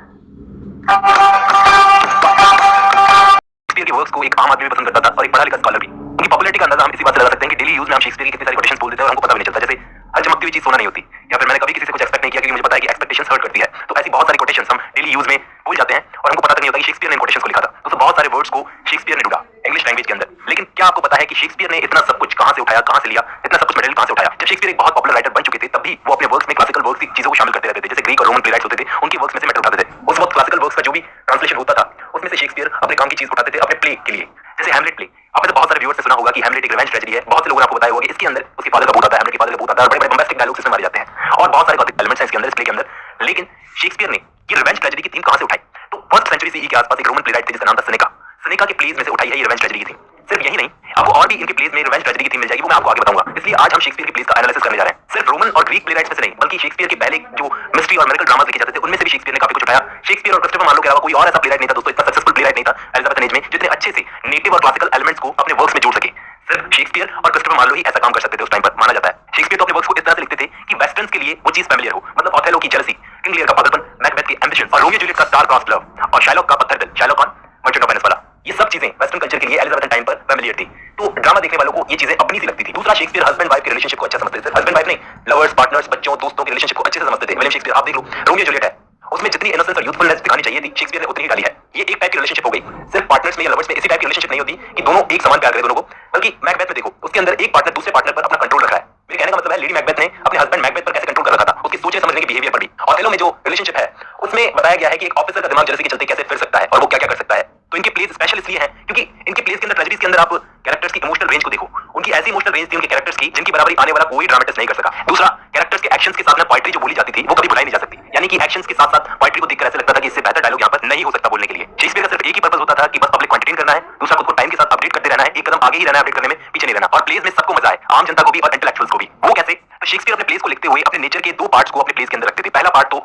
शेक्सपियर के वर्क्स को एक आम आदमी भी पसंद करता था और एक पढ़ा लिखा स्कॉलर भी। इनकी पॉपुलैरिटी का अंदाजा हम इसी बात से लगा सकते हैं कि डेली यूज में हम शेक्सपियर की कितनी सारी कोटेशंस बोल देते हैं और हमको पता भी नहीं चलता। जैसे हर चमकती हुई चीज सोना नहीं होती, या फिर मैंने कभी किसी से कुछ एक्सपेक्ट नहीं किया क्योंकि मुझे पता है कि एक्सपेक्टेशंस हर्ट करती है। तो ऐसी बहुत सारी कोटेशंस हम डेली यूज में भूल जाते हैं और हमको पता नहीं होता कि शेक्सपियर ने इन कोटेशंस को लिखा था। तो बहुत सारे वर्ड्स को शेक्सपियर ने ढूंढा इंग्लिश लैंग्वेज के अंदर। लेकिन क्या आपको पता है कि शेक्सपियर ने इतना सब कुछ कहां से उठाया, कहां से लिया, इतना सब कुछ मटेरियल कहां से उठाया? जब शेक्सपियर एक बहुत पॉपुलर राइटर बन चुके थे, तब भी वो अपने वर्क्स में क्लासिकल वर्क्स की चीजों को शामिल करते रहते थे। जैसे ग्रीक और रोमन प्लेराइट्स होते थे, उनके वर्क्स में से मटेरियल उठाते थे। उस वक्त क्लासिकल वर्क्स का जो भी ट्रांसलेशन होता था, उसमें से शेक्सपियर अपने काम की चीज उठाते थे अपने प्ले के लिए। जैसे हैमलेट प्ले, आपने तो बहुत सारे व्यूअर्स ने सुना होगा कि हैमलेट एक रिवेंज ट्रेजेडी है। बहुत से लोगों ने आपको बताया होगा कि इसके अंदर उसके फादर का भूत आता है, हैमलेट के फादर का भूत आता है और बड़े-बड़े बम्बास्टिक डायलॉग्स इसमें मारे जाते हैं और बहुत सारे गॉथिक एलिमेंट्स हैं इसके अंदर, इस प्ले के अंदर। लेकिन शेक्सपियर ने ये रिवेंज ट्रेजेडी की थीम कहां से उठाई? तो फर्स्ट सेंचुरी सीई के आसपास एक रोमन प्लेराइट थे जिसका नाम था सेनेका। सेनेका के प्लेस में से उठाई है ये रिवेंज ट्रेजेडी की थीम। सिर्फ यही नहीं, आपको और भी इनके प्लेस में रिवेंज ट्रेजेडी की थीम मिल जाएगी, वो मैं आपको आगे बताऊंगा। इसलिए आज हम शेक्सपियर के प्लेस का एनालिसिस करने जा रहे हैं। सिर्फ रोमन और ग्रीक प्लेराइट्स में से नहीं, बल्कि शेक्सपियर के पहले जो मिस्ट्री और मिरेकल ड्रामास लिखे जाते थे, उनमें से भी शेक्सपियर ने काफी कुछ उठाया। शेक्सपियर और क्रिस्टोफर मार्लो के अलावा कोई और ऐसा प्लेराइट नहीं था दोस्तों, इतना सक्सेसफुल प्लेराइट नहीं था एलिजाबेथन एज में, जितने अच्छे से नेटिव और क्लासिकल एलिमेंट्स को अपने वर्क्स में जोड़ सके। सिर्फ शेक्सपियर और क्रिस्टोफर मार्लो ही ऐसा काम कर सकते थे उस टाइम पर, माना जाता है। शेक्सपियर तो अपने वर्क्स को इस तरह से लिखते थे कि वेस्टर्न्स के लिए वो चीज फैमिलियर हो, मतलब ओथेलो की जेलसी, किंग लियर का पागलपन, मैकबेथ की एम्बिशन और रोमियो जूलियट का स्टार कास्ट लव और शाइलॉक का पत्थर दिल, शाइलॉक कौन? मर्चेंट ऑफ वेनिस वाला। ये सब चीजें वेस्टर्न कल्चर के लिए एलिजाबेथन टाइम पर फैमिलियर थी। तो ड्रामा देखने वालों को ये चीजें अपनी सी लगती थी। दूसरा, शेक्सपियर हस्बैंड वाइफ के रिलेशनशिप को अच्छा समझते थे। हस्बैंड वाइफ नहीं, लवर्स, पार्टनर्स, बच्चों, दोस्तों के रिलेशनशिप को अच्छे से समझते थे। विलियम शेक्सपियर, आप देख लो रोमियो जूलियट है, उसमें जितनी इनोसेंस और यूथफुलनेस दिखानी चाहिए थी शेक्सपियर ने उतनी ही डाली है। ये एक टाइप की रिलेशनशिप हो गई। सिर्फ पार्टनर्स में या लवर्स में इसी टाइप की रिलेशनशिप नहीं होती कि दोनों एक समान प्यार करें दोनों को, बल्कि मैकबेथ में देखो उसके अंदर एक पार्टनर दूसरे पार्टनर पर अपना कंट्रोल रख रहा है। मेरे कहने का मतलब है लेडी मैकबेथ ने अपने हस्बैंड मैकबेथ पर कैसे कंट्रोल कर रखा था, उसकी सोचने समझने की बिहेवियर पर भी। ओथेलो में जो रिलेशनशिप है उसमें बताया गया है कि एक ऑफिसर का दिमाग जेलसी के चलते कैसे फिर सकता है और वो क्या क्या कर सकता है। तो इनके प्लेस स्पेशल इसलिए हैं क्योंकि इनके प्लेस के अंदर ट्रेजेडीज के अंदर आप कैरेक्टर्स की इमोशनल रेंज को देखो, उनकी ऐसी इमोशनल रेंज थी उनके कैरेक्टर्स की जिनकी बराबरी आने वाला कोई ड्रामेटिस्ट नहीं कर सका। दूसरा, कैरेक्टर्स के एक्शंस के साथ में पोएट्री जो बोली जाती थी वो कभी भुलाई नहीं जा सकती, यानी कि एक्शंस के साथ साथ पोएट्री को देखकर ऐसा लगता था कि इससे बेहतर डायलॉग यहाँ पर नहीं हो सकता बोलने के लिए। शेक्सपियर का सिर्फ एक ही पर्पस होता था कि बस पब्लिक को एंटरटेन करना है, दूसरा खुद को टाइम के साथ अपडेट करते रहना है, एक कदम आगे ही रहना है अपडेट करने में, पीछे नहीं रहना, और प्लेस में सबको मजा आए, आम जनता को भी और इंटेलेक्चुअल्स को भी। वो कैसे? तो शेक्सपियर अपने प्लेस को लिखते हुए अपने नेचर के दो पार्ट्स को अपने प्लेस के अंदर रखते थे। पहला पार्ट तो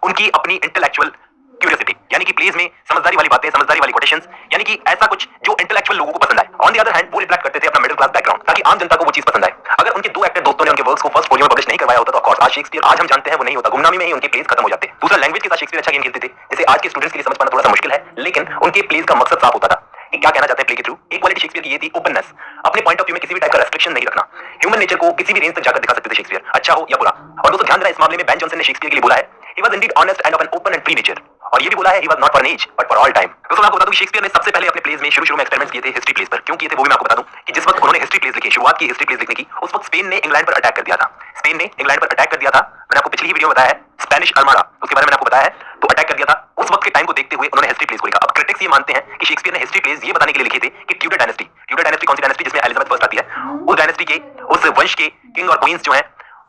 उनकी अपनी इंटेलेक्चुअल क्यूरियोसिटी, यानी कि प्लेस में समझदारी वाली बातें, समझदारी वाली कोटेशंस, यानी कि ऐसा कुछ जो इंटेलेक्चुअल लोगों को पसंद आए। ऑन द अदर हैंड वो रिफ्लेक्ट करते थे अपना मिडिल क्लास बैकग्राउंड, ताकि आम जनता को वो चीज पसंद आए। अगर उनके दो एक्टर दोस्तों ने उनके वर्क्स को फर्स्ट फोलियो में पब्लिश नहीं करवाया होता तो ऑफ कोर्स आज शेक्सपियर आज हम जानते हैं वो नहीं होता। गुमनामी में ही उनके प्लेस खत्म हो जाते। दूसरा, लैंग्वेज के साथ शेक्सपियर अच्छा गेम खेलते थे, जैसे आज के स्टूडेंट्स के लिए समझ पाना थोड़ा सा मुश्किल है, लेकिन उनके प्लेस का मकसद साफ होता था कि क्या कहना चाहते हैं प्ले के थ्रू। एक क्वालिटी शेक्सपियर की ये थी ओपननेस, अपने पॉइंट ऑफ व्यू में किसी भी टाइप का रेस्ट्रिक्शन नहीं रखना। ह्यूमन नेचर को किसी भी रेंज तक जाकर दिखा सकते थे शेक्सपियर, अच्छा हो या बुरा। और दोस्तों ध्यान देना, इस मामले में बेन जॉनसन ने शेक्सपियर के लिए बोला है he was indeed honest and of an open and free nature, और ये भी बोला है he was not for an age but for all time। दोस्तों मैं आपको बता दूं कि शेक्सपियर ने सबसे पहले अपने प्लेस में शुरू में एक्सपेरिमेंट्स किए थे हिस्ट्री प्लेस पर। क्यों किए थे वो भी मैं आपको बता दूं कि जिस वक्त उन्होंने हिस्ट्री प्लेस लिखी, शुरुआत की हिस्ट्री प्लेस लिखने की, उस वक्त स्पेन ने इंग्लैंड पर अटैक कर दिया था। स्पेन ने इंग्लैंड पर अटैक कर दिया था, मैंने आपको पिछली वीडियो में बताया है स्पेनिश आर्माडा, उसके बारे में आपको बताया है, तो अटैक कर दिया था। उस वक्त के टाइम को देखते हुए उन्होंने हिस्ट्री प्लेस को लिखा। अब क्रिटिक्स ये मानते हैं कि शेक्सपियर ने हिस्ट्री प्लेस ये बताने के लिए लिखे थे कि ट्यूडर डायनेस्टी कौन सी डायनेस्टी जिसमें एलिजाबेथ फर्स्ट आती है, उस डायनेस्टी के उस वंश के किंग और क्वींस जो हैं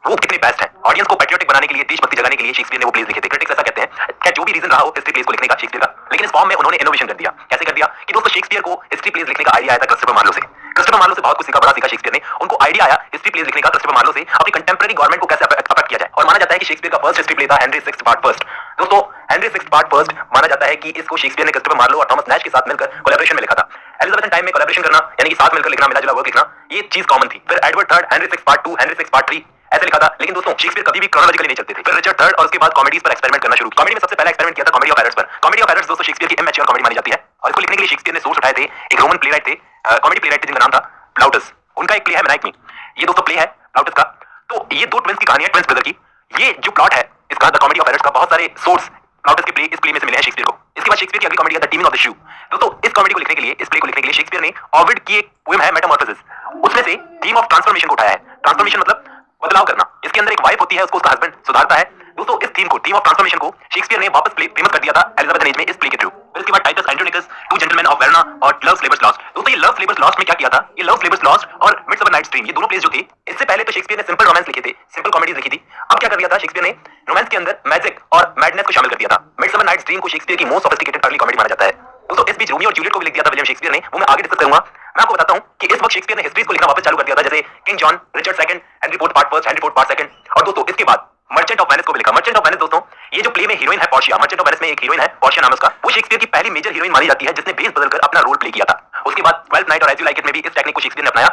वो कितने बेस्ट हैं। ऑडियंस को पैट्रियोटिक बनाने के लिए, देशभक्ति जगाने के लिए शेक्सपियर ने वो प्लेस लिखे थे। क्रिटिक्स ऐसा कहते हैं, क्या जो भी रीजन रहा हो हिस्ट्री प्लेस को लिखने का शेक्सपियर का, लेकिन इस फॉर्म में उन्होंने इनोवेशन कर दिया। कैसे कर दिया कि दोस्तों शेक्सपियर को हिस्ट्री प्लेस लिखने का आइडिया आया था क्रिस्टोफर मार्लो से। क्रिस्टोफर मार्लो से बहुत कुछ सीखा, बड़ा सीखा शेक्सपियर ने। उनको आइडिया आया हिस्ट्री प्लेस लिखने का क्रिस्टोफर मार्लो से, अपनी कंटेम्परेरी गवर्नमेंट को कैसे अफेक्ट किया जाए। और माना जाता है कि शेक्सपियर का फर्स्ट हिस्ट्री प्ले था हेनरी सिक्स्थ पार्ट फर्स्ट। दोस्तों हेनरी सिक्स्थ पार्ट फर्स्ट माना जाता है कि इसको शेक्सपियर ने क्रिस्टोफर मार्लो और थॉमस नैश के साथ मिलकर कोलैबोरेशन में लिखा था। एलिजाबेथन टाइम में कोलैबोरेशन करना, यानी कि साथ मिलकर लिखना, मिला जुला वर्क लिखना, ये चीज कॉमन थी। फिर Edward third Henry sixth part 2, Henry sixth part 3 ऐसे लिखा था। लेकिन दोस्तों शेक्सपियर कभी भी क्रोनोलॉजिकली नहीं चलते थे। फिर रिचर्ड थर्ड और उसके बाद कॉमेडीज पर एक्सपेरिमेंट करना शुरू किया। कॉमेडी में सबसे पहला एक्सपेरिमेंट किया था कॉमेडी ऑफ एरर्स पर। कॉमेडी ऑफ एरर्स दोस्तों शेक्सपियर की इमैच्योर कॉमेडी मानी जाती है, और इसको लिखने के लिए शेक्सपियर ने सोर्स उठाए थे एक रोमन प्लेराइट थे, कॉमेडी प्लेराइट थे जिनका नाम था प्लाउटस। उनका एक प्ले है मेनाइक मी, ये दोस्तों प्ले है प्लाउटस का। तो ये दो ट्विंस की कहानी है, ट्विंस ब्रदर की। ये जो प्लॉट है इसका द कॉमेडी ऑफ एरर्स का, बहुत सारे सोर्स प्लाउटस के प्ले इस प्ले में से मिले हैं शेक्सपियर को। इसके बाद शेक्सपियर की अगली कॉमेडी है the teeming of the shoe. दोस्तों इस कॉमेडी को लिखने के लिए, इस प्ले को लिखने के लिए शेक्सपियर ने ओविड की एक पोएम है मेटामॉर्फोसिस, उसमें से थीम ऑफ ट्रांसफॉर्मेशन को उठाया है। ट्रांसफॉर्मेशन मतलब बदलाव करना। इसके अंदर एक वाइफ होती है, उसको उसका हस्बैंड सुधारता है। दोस्तों इस थीम को, थीम ऑफ ट्रांसफॉर्मेशन को शेक्सपियर ने वापस फेमस कर दिया था एलिजाबेथन एज में इस प्ले के थ्रू। फिर इसके बाद Titus Andronicus, two gentlemen of Verona और लव स्लेवर्स लॉस्ट। दोस्तों ये लव स्लेवर्स लॉस्ट में क्या किया था, ये लव स्लेवर्स लॉस्ट और मिडसमर नाइट्स ड्रीम, ये दोनों प्लेस जो थे, इससे पहले तो शेक्सपियर ने सिंपल रोमांस लिखे थे, सिंपल कॉमेडीज लिखी थी। अब क्या कर दिया था शेक्सपियर ने, रोमांस के अंदर मैजिक और मैडनेस को शामिल कर दिया था। मिडसमर नाइट्स ड्रीम को शेक्सपियर की मोस्ट सोफिस्टिकेटेड अर्ली कॉमेडी माना जाता है। दोस्तों इस बीच रोमियो और जूलियट को भी लिख दिया था विलियम शेक्सपियर ने, वो मैं आगे डिस्कस करूंगा। मैं आपको बताता हूं कि इस वक्त शेक्सपियर ने हिस्ट्री को लिखना वापस चालू कर दिया था, जैसे king John, Richard second, Henry fourth part first, Henry fourth part second. और दोस्तों इसके बाद मर्चेंट ऑफ वेनिस को भी लिखा। मर्चेंट ऑफ वेनिस दोस्तों ये जो प्ले में हीरोइन है पोर्शिया, मर्चेंट ऑफ वेनिस में एक हीरोइन है पोर्शिया नाम उसका, वो शेक्सपियर की पहली मेजर हीरोइन मानी जाती है जिसने बेस बदलकर अपना रोल प्ले किया था। उसके बाद ट्वेल्थ नाइट और एज यू लाइक इट में भी इस टेक्निक को शेक्सपियर ने अपनाया।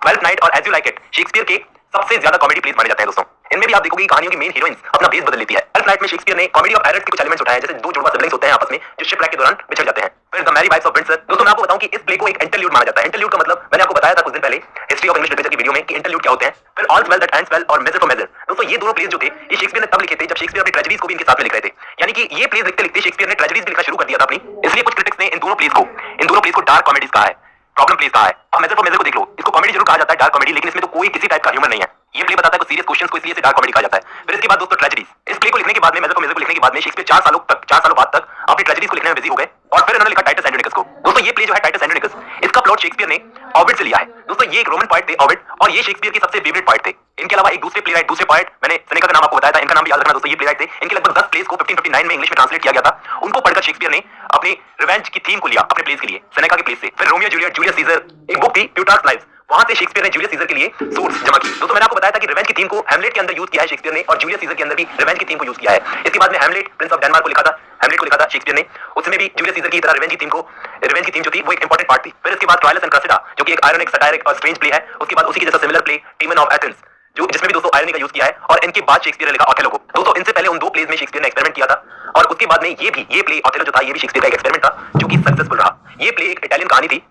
ट्वेल्थ नाइट और as you like it Shakespeare के सबसे ज्यादा कॉमेडी प्लेस माने जाते हैं दोस्तों। इनमें भी आप देखोगे कहानियों की मेन हीरोइंस अपना बेस बदल लेती है। ट्वेल्थ नाइट में शेक्सपियर ने कॉमेडी ऑफ एरर्स के कुछ एलिमेंट्स उठाए हैं, जैसे दो जुड़वा सिबलिंग्स होते हैं आपस में जो शिपरैक के दौरान बिछड़ जाते हैं। फिर the merry wives of Windsor. दोस्तों मैं आपको बताऊं कि इस प्ले को एक इंटरल्यूड माना जाता है। इंटरल्यूड का मतलब मैंने आपको बताया था कुछ दिन पहले हिस्ट्री ऑफ इंग्लिश लिटरेचर की वीडियो में कि इंटरल्यूड क्या होते हैं। फिर all well that ends well और मेजर फॉर मेजर। दोस्तों ये दोनों प्लेस जो थे ये शेक्सपियर ने तब लिखे थे जब शेक्सपियर अपनी ट्रेजेडीज को भी इनके साथ में लिख रहे थे। यानी कि ये प्लेस लिखते लिखते शेक्सपियर ने ट्रेजेडीज भी लिखना शुरू कर दिया था अपनी। इसलिए कुछ क्रिटिक्स ने इन दोनों प्लेस को डार्क कॉमेडीज कहा है, प्रॉब्लम प्लेस कहा है। अब मेजर फॉर मेजर को देख लो, इसको कॉमेडी जरूर कहा जाता है, डार्क कॉमेडी, लेकिन इसमें तो कोई किसी टाइप का ह्यूमर नहीं है। ये प्ले बताता है कुछ सीरियस क्वेश्चंस को, इसलिए इसे डार्क कॉमेडी कहा जाता है। फिर इसके बाद दोस्तों ट्रेजेडीज। इस प्ले को लिखने के बाद में, मेजर फॉर मेजर को लिखने के बाद में शेक्सपियर 4 सालों बाद तक अपनी ट्रेजेडीज को लिखने में बिजी हो गए और फिर उन्होंने लिखा टाइटस एंड्रोनिकस को। दोस्तों ये प्ले जो है टाइटस एंड्रोनिकस, इसका प्लॉट शेक्सपियर ने ओविड से लिया है। दोस्तों ये एक रोमन पोएट थे ओविड, और ये शेक्सपियर के सबसे फेवरेट पोएट थे। इनके अलावा एक दूसरे प्लेराइट, दूसरे पोएट, मैंने सेनेका का नाम आपको बताया था, इनका नाम भी याद रखना दोस्तों। ये प्लेराइट थे, इनके लगभग 10 प्लेस को 1559 में इंग्लिश में ट्रांसलेट किया गया था। उनको पढ़कर शेक्सपियर ने अपनी रिवेंज की थीम को लिया अपने प्लेस के लिए, सेनेका के प्लेस से। फिर रोमियो जूलियट, जूलियस सीजर, एक बुक थी प्यूटार्स लाइव्स, वहां से शेक्सपियर ने जूलियस सीजर के लिए सोर्स जमा की। दोस्तों मैंने आपको बताया था कि रिवेंज की थीम को हैमलेट के अंदर यूज किया है शेक्सपियर ने, और जूलियस सीजर के अंदर भी रिवेंज की थीम को यूज किया है। इसके बाद में हैमलेट, प्रिंस ऑफ डेनमार्क को लिखा था, हैमलेट को लिखा था शेक्सपियर ने, उसमें भी जूलियस सीजर की तरह रिवेंज की थीम जो थी वो एक इंपॉर्टेंट पार्ट थी। फिर इसके बाद ट्रायलस एंड क्रेसिडा जो कि एक आयरनिक, सटायरिक और स्ट्रेंज प्ले है। उसके बाद उसी के जैसा सिमिलर प्ले टीमन ऑफ एथेंस, जो जिसमें भी दोस्तों आयरनी का यूज किया है। और इनके बाद शेक्सपियर ने लिखा ओथेलो को। दोस्तों इनसे पहले उन दो प्लेस में शेक्सपियर ने एक्सपेरिमेंट किया था, और उसके बाद में ये प्ले ओथेलो जो था ये भी शेक्सपियर का एक एक्सपेरिमेंट था जो कि सक्सेसफुल रहा। ये प्ले एक इटालियन कहानी थी।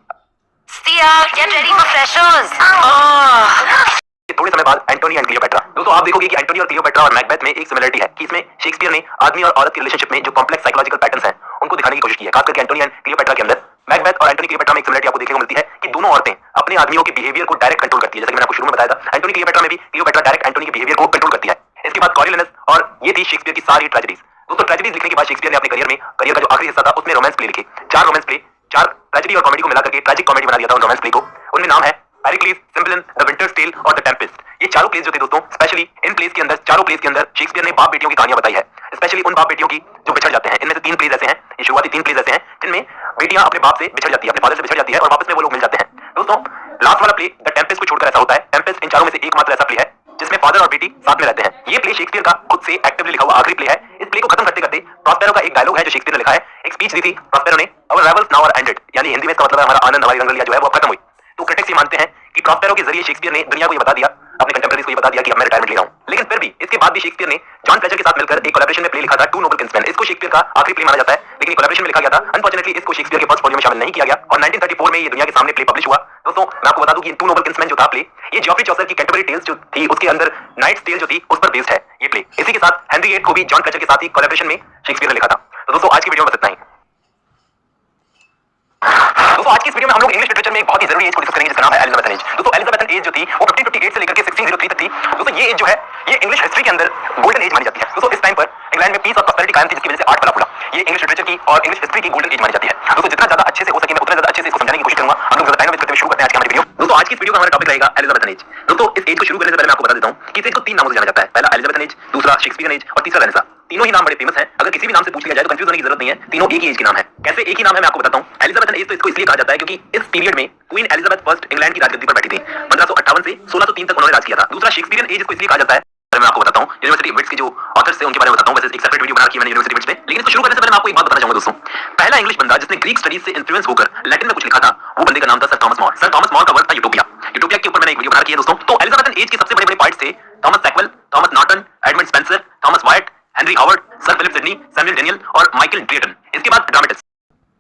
Sia, get ready for freshers. थोड़े समय बाद एंटोनी एंड क्लियोपेट्रा। दोस्तों आप देखोगे कि एंटोनी और क्लियोपेट्रा और मैकबेथ में एक सिमिलरिटी है कि इसमें शेक्सपियर ने आदमी और औरत के रिलेशनशिप में जो कॉम्प्लेक्स साइकोलॉजिकल पैटर्न्स हैं उनको दिखाने की कोशिश की है, खास करके एंटोनी एंड क्लियोपेट्रा के अंदर। मैकबेथ और एंटोनी क्लियोपेट्रा में एक सिमिलरिटी आपको देखने को मिलती है कि दोनों औरतें अपने आदमियों के बिहेवियर को डायरेक्ट कंट्रोल करती है, जैसे कि मैंने आपको शुरू में बताया था। एंटोनी क्लियोपेट्रा में भी क्लियोपेट्रा डायरेक्ट एंटोनी के बिहेवियर को कंट्रोल करती है। इसके बाद कॉरियोलिनस, और ये थी शेक्सपियर की सारी ट्रेजेडीज। दोस्तों ट्रेजेडीज लिखने के बाद शेक्सपियर ने अपने करियर का जो आखिरी हिस्सा था उसमें रोमांस प्ले लिखे। 4 रोमांस प्ले, 4 ट्रेजेडी और कॉमेडी को मिलाकर के ट्रैजिक कॉमेडी बना दिया था उन रोमांस प्ले को। उनमें नाम है पेरिक्लीस, सिम्पलन, द विंटर्स टेल और द टेम्पेस्ट। ये चारों प्लेस जो थे दोस्तों, स्पेशली इन प्लेस के अंदर, चारों प्लेस के अंदर शेक्सपियर ने बाप बेटियों की कहानियां बताई है, स्पेशली उन बाप बेटियों की जो बिछड़ जाते हैं। इनमें से 3 प्लेस ऐसे हैं, ये शुरुआती 3 प्लेस ऐसे हैं जिनमें बेटियां अपने बाप से बिछड़ जाती है, अपने फादर से बिछड़ जाती है और वापस में वो लोग मिल जाते हैं। दोस्तों लास्ट वाला प्ले द टेम्पेस्ट को छोड़कर ऐसा होता है। टेम्पेस्ट इन चारों में से एकमात्र ऐसा प्ले है जिसमें फादर और बेटी साथ में रहते हैं। ये प्ले शेक्सपियर का खुद से एक्टिवली लिखा हुआ आखिरी प्ले है। इस प्ले को खत्म करते करते प्रॉस्पेरो का एक डायलॉग है जो शेक्सपियर ने लिखा है। एक स्पीच दी थी प्रॉस्पेरो ने, अवर राइवल्स नाउ आर एंडेड, यानी हिंदी में इसका मतलब है हमारा आनंद, हमारी रंगलिया जो है वो खत्म हुई। तो क्रिटिक्स ये मानते हैं कि प्रॉस्पेरो के जरिए शेक्सपियर ने दुनिया को ये बता दिया, अपने कंटेम्पररीज को ये बता दिया कि अब मैं रिटायरमेंट ले रहा हूं। लेकिन फिर भी इसके बाद भी शेक्सपियर ने जॉन फ्लेचर के साथ मिलकर एक कोलैबोरेशन में प्ले लिखा था, टू नोबल किंग्समैन। इसको शेक्सपियर का आखिरी प्ले माना जाता है, लेकिन कोलैबोरेशन में लिखा गया था। अनफॉर्चुनेटली इसको शेक्सपियर के फर्स्ट वॉल्यूम में शामिल नहीं किया गया और 1934 में ये दुनिया के सामने प्ले पब्लिश हुआ। दोस्तों मैं आपको बता दूं कि टू नोबल किंग्समैन जो था प्ले, ये जॉफ्री चौसर की कैंटरबरी टेल्स जो थी उसके अंदर नाइट्स टेल जो थी उस पर बेस्ड है ये प्ले। इसी के साथ हेनरी VIII को भी जॉन फ्लेचर के साथ ही कोलैबोरेशन में शेक्सपियर ने लिखा था। तो दोस्तों आज की वीडियो में बस इतना ही। दोस्तों आज की इस वीडियो में हम लोग इंग्लिश लिटरेचर में एक बहुत ही जरूरी एज को डिस्कस करेंगे जिसका नाम है एलिजाबेथन एज। दोस्तों एलिजाबेथन एज जो थी वो 1558 से लेकर के 1603 तक थी। दोस्तों ये एज जो है ये इंग्लिश हिस्ट्री के अंदर गोल्डन एज मानी जाती है। दोस्तों इस टाइम पर इंग्लैंड में पीस और प्रॉस्पेरिटी कायम थी, जिसकी वजह से आर्ट फला फूला। ये इंग्लिश लिटरेचर की और इंग्लिश हिस्ट्री की गोल्डन एज मानी जाती है। दोस्तों जितना ज्यादा अच्छे से हो सके मैं उतना ज्यादा अच्छे से इसको समझाने की कोशिश करूंगा। हम लोग ज्यादा टाइम वेस्ट करते हुए शुरू करते हैं आज की हमारी वीडियो। दोस्तों आज की इस वीडियो का हमारा टॉपिक रहेगा एलिजाबेथन एज। दोस्तों इस एज को शुरू करने से पहले मैं आपको बता देता हूं कि इस एज को तीन नामों से जाना जाता है। पहला एलिजाबेथन एज, दूसरा शेक्सपियरियन एज और तीसरा रेनेसां। तीनों ही नाम बड़े फेमस हैं। अगर किसी भी नाम से पूछ लिया जाए तो कंफ्यूज होने की जरूरत नहीं है, तीनों एक ही एज के नाम है। कैसे एक ही नाम है मैं आपको बताता हूं। एलिजाबेथन एज तो इसको इसलिए कहा जाता है क्योंकि इस पीरियड में क्वीन एलिजाबेथ फर्स्ट इंग्लैंड की राजगद्दी पर बैठी थी। 1558 से 1603 तक उन्होंने राज किया था। दूसरा शेक्सपियरियन एज इसको इसलिए कहा जाता है, मैं आपको बताता हूं यूनिवर्सिटी विट्स के जो ऑथर्स थे उनके बारे में बताता हूं। वैसे एक सेपरेट वीडियो बना रखी है मैंने यूनिवर्सिटी विट्स पे, लेकिन इसको शुरू करने से पहले मैं आपको एक बात बताना चाहूंगा दोस्तों। पहला इंग्लिश बंदा जिसने ग्रीक स्टडीज से इन्फ्लुएंस होकर लैटिन में कुछ लिखा था वो बंदे का नाम था sir Thomas More. Sir Thomas More का वर्क था यूटोपिया। यूटोपिया के ऊपर मैंने एक वीडियो बना रखी है दोस्तों। तो एलिजाबेथन एज के सबसे बड़े बड़े पार्ट्स थे Thomas Sackville, Thomas Norton, Edmund Spenser, Thomas Wyatt, Henry Howard, sir Philip Sidney, Samuel Daniel और माइकल ड्रेटन। इसके बाद ड्रामेटिस्ट,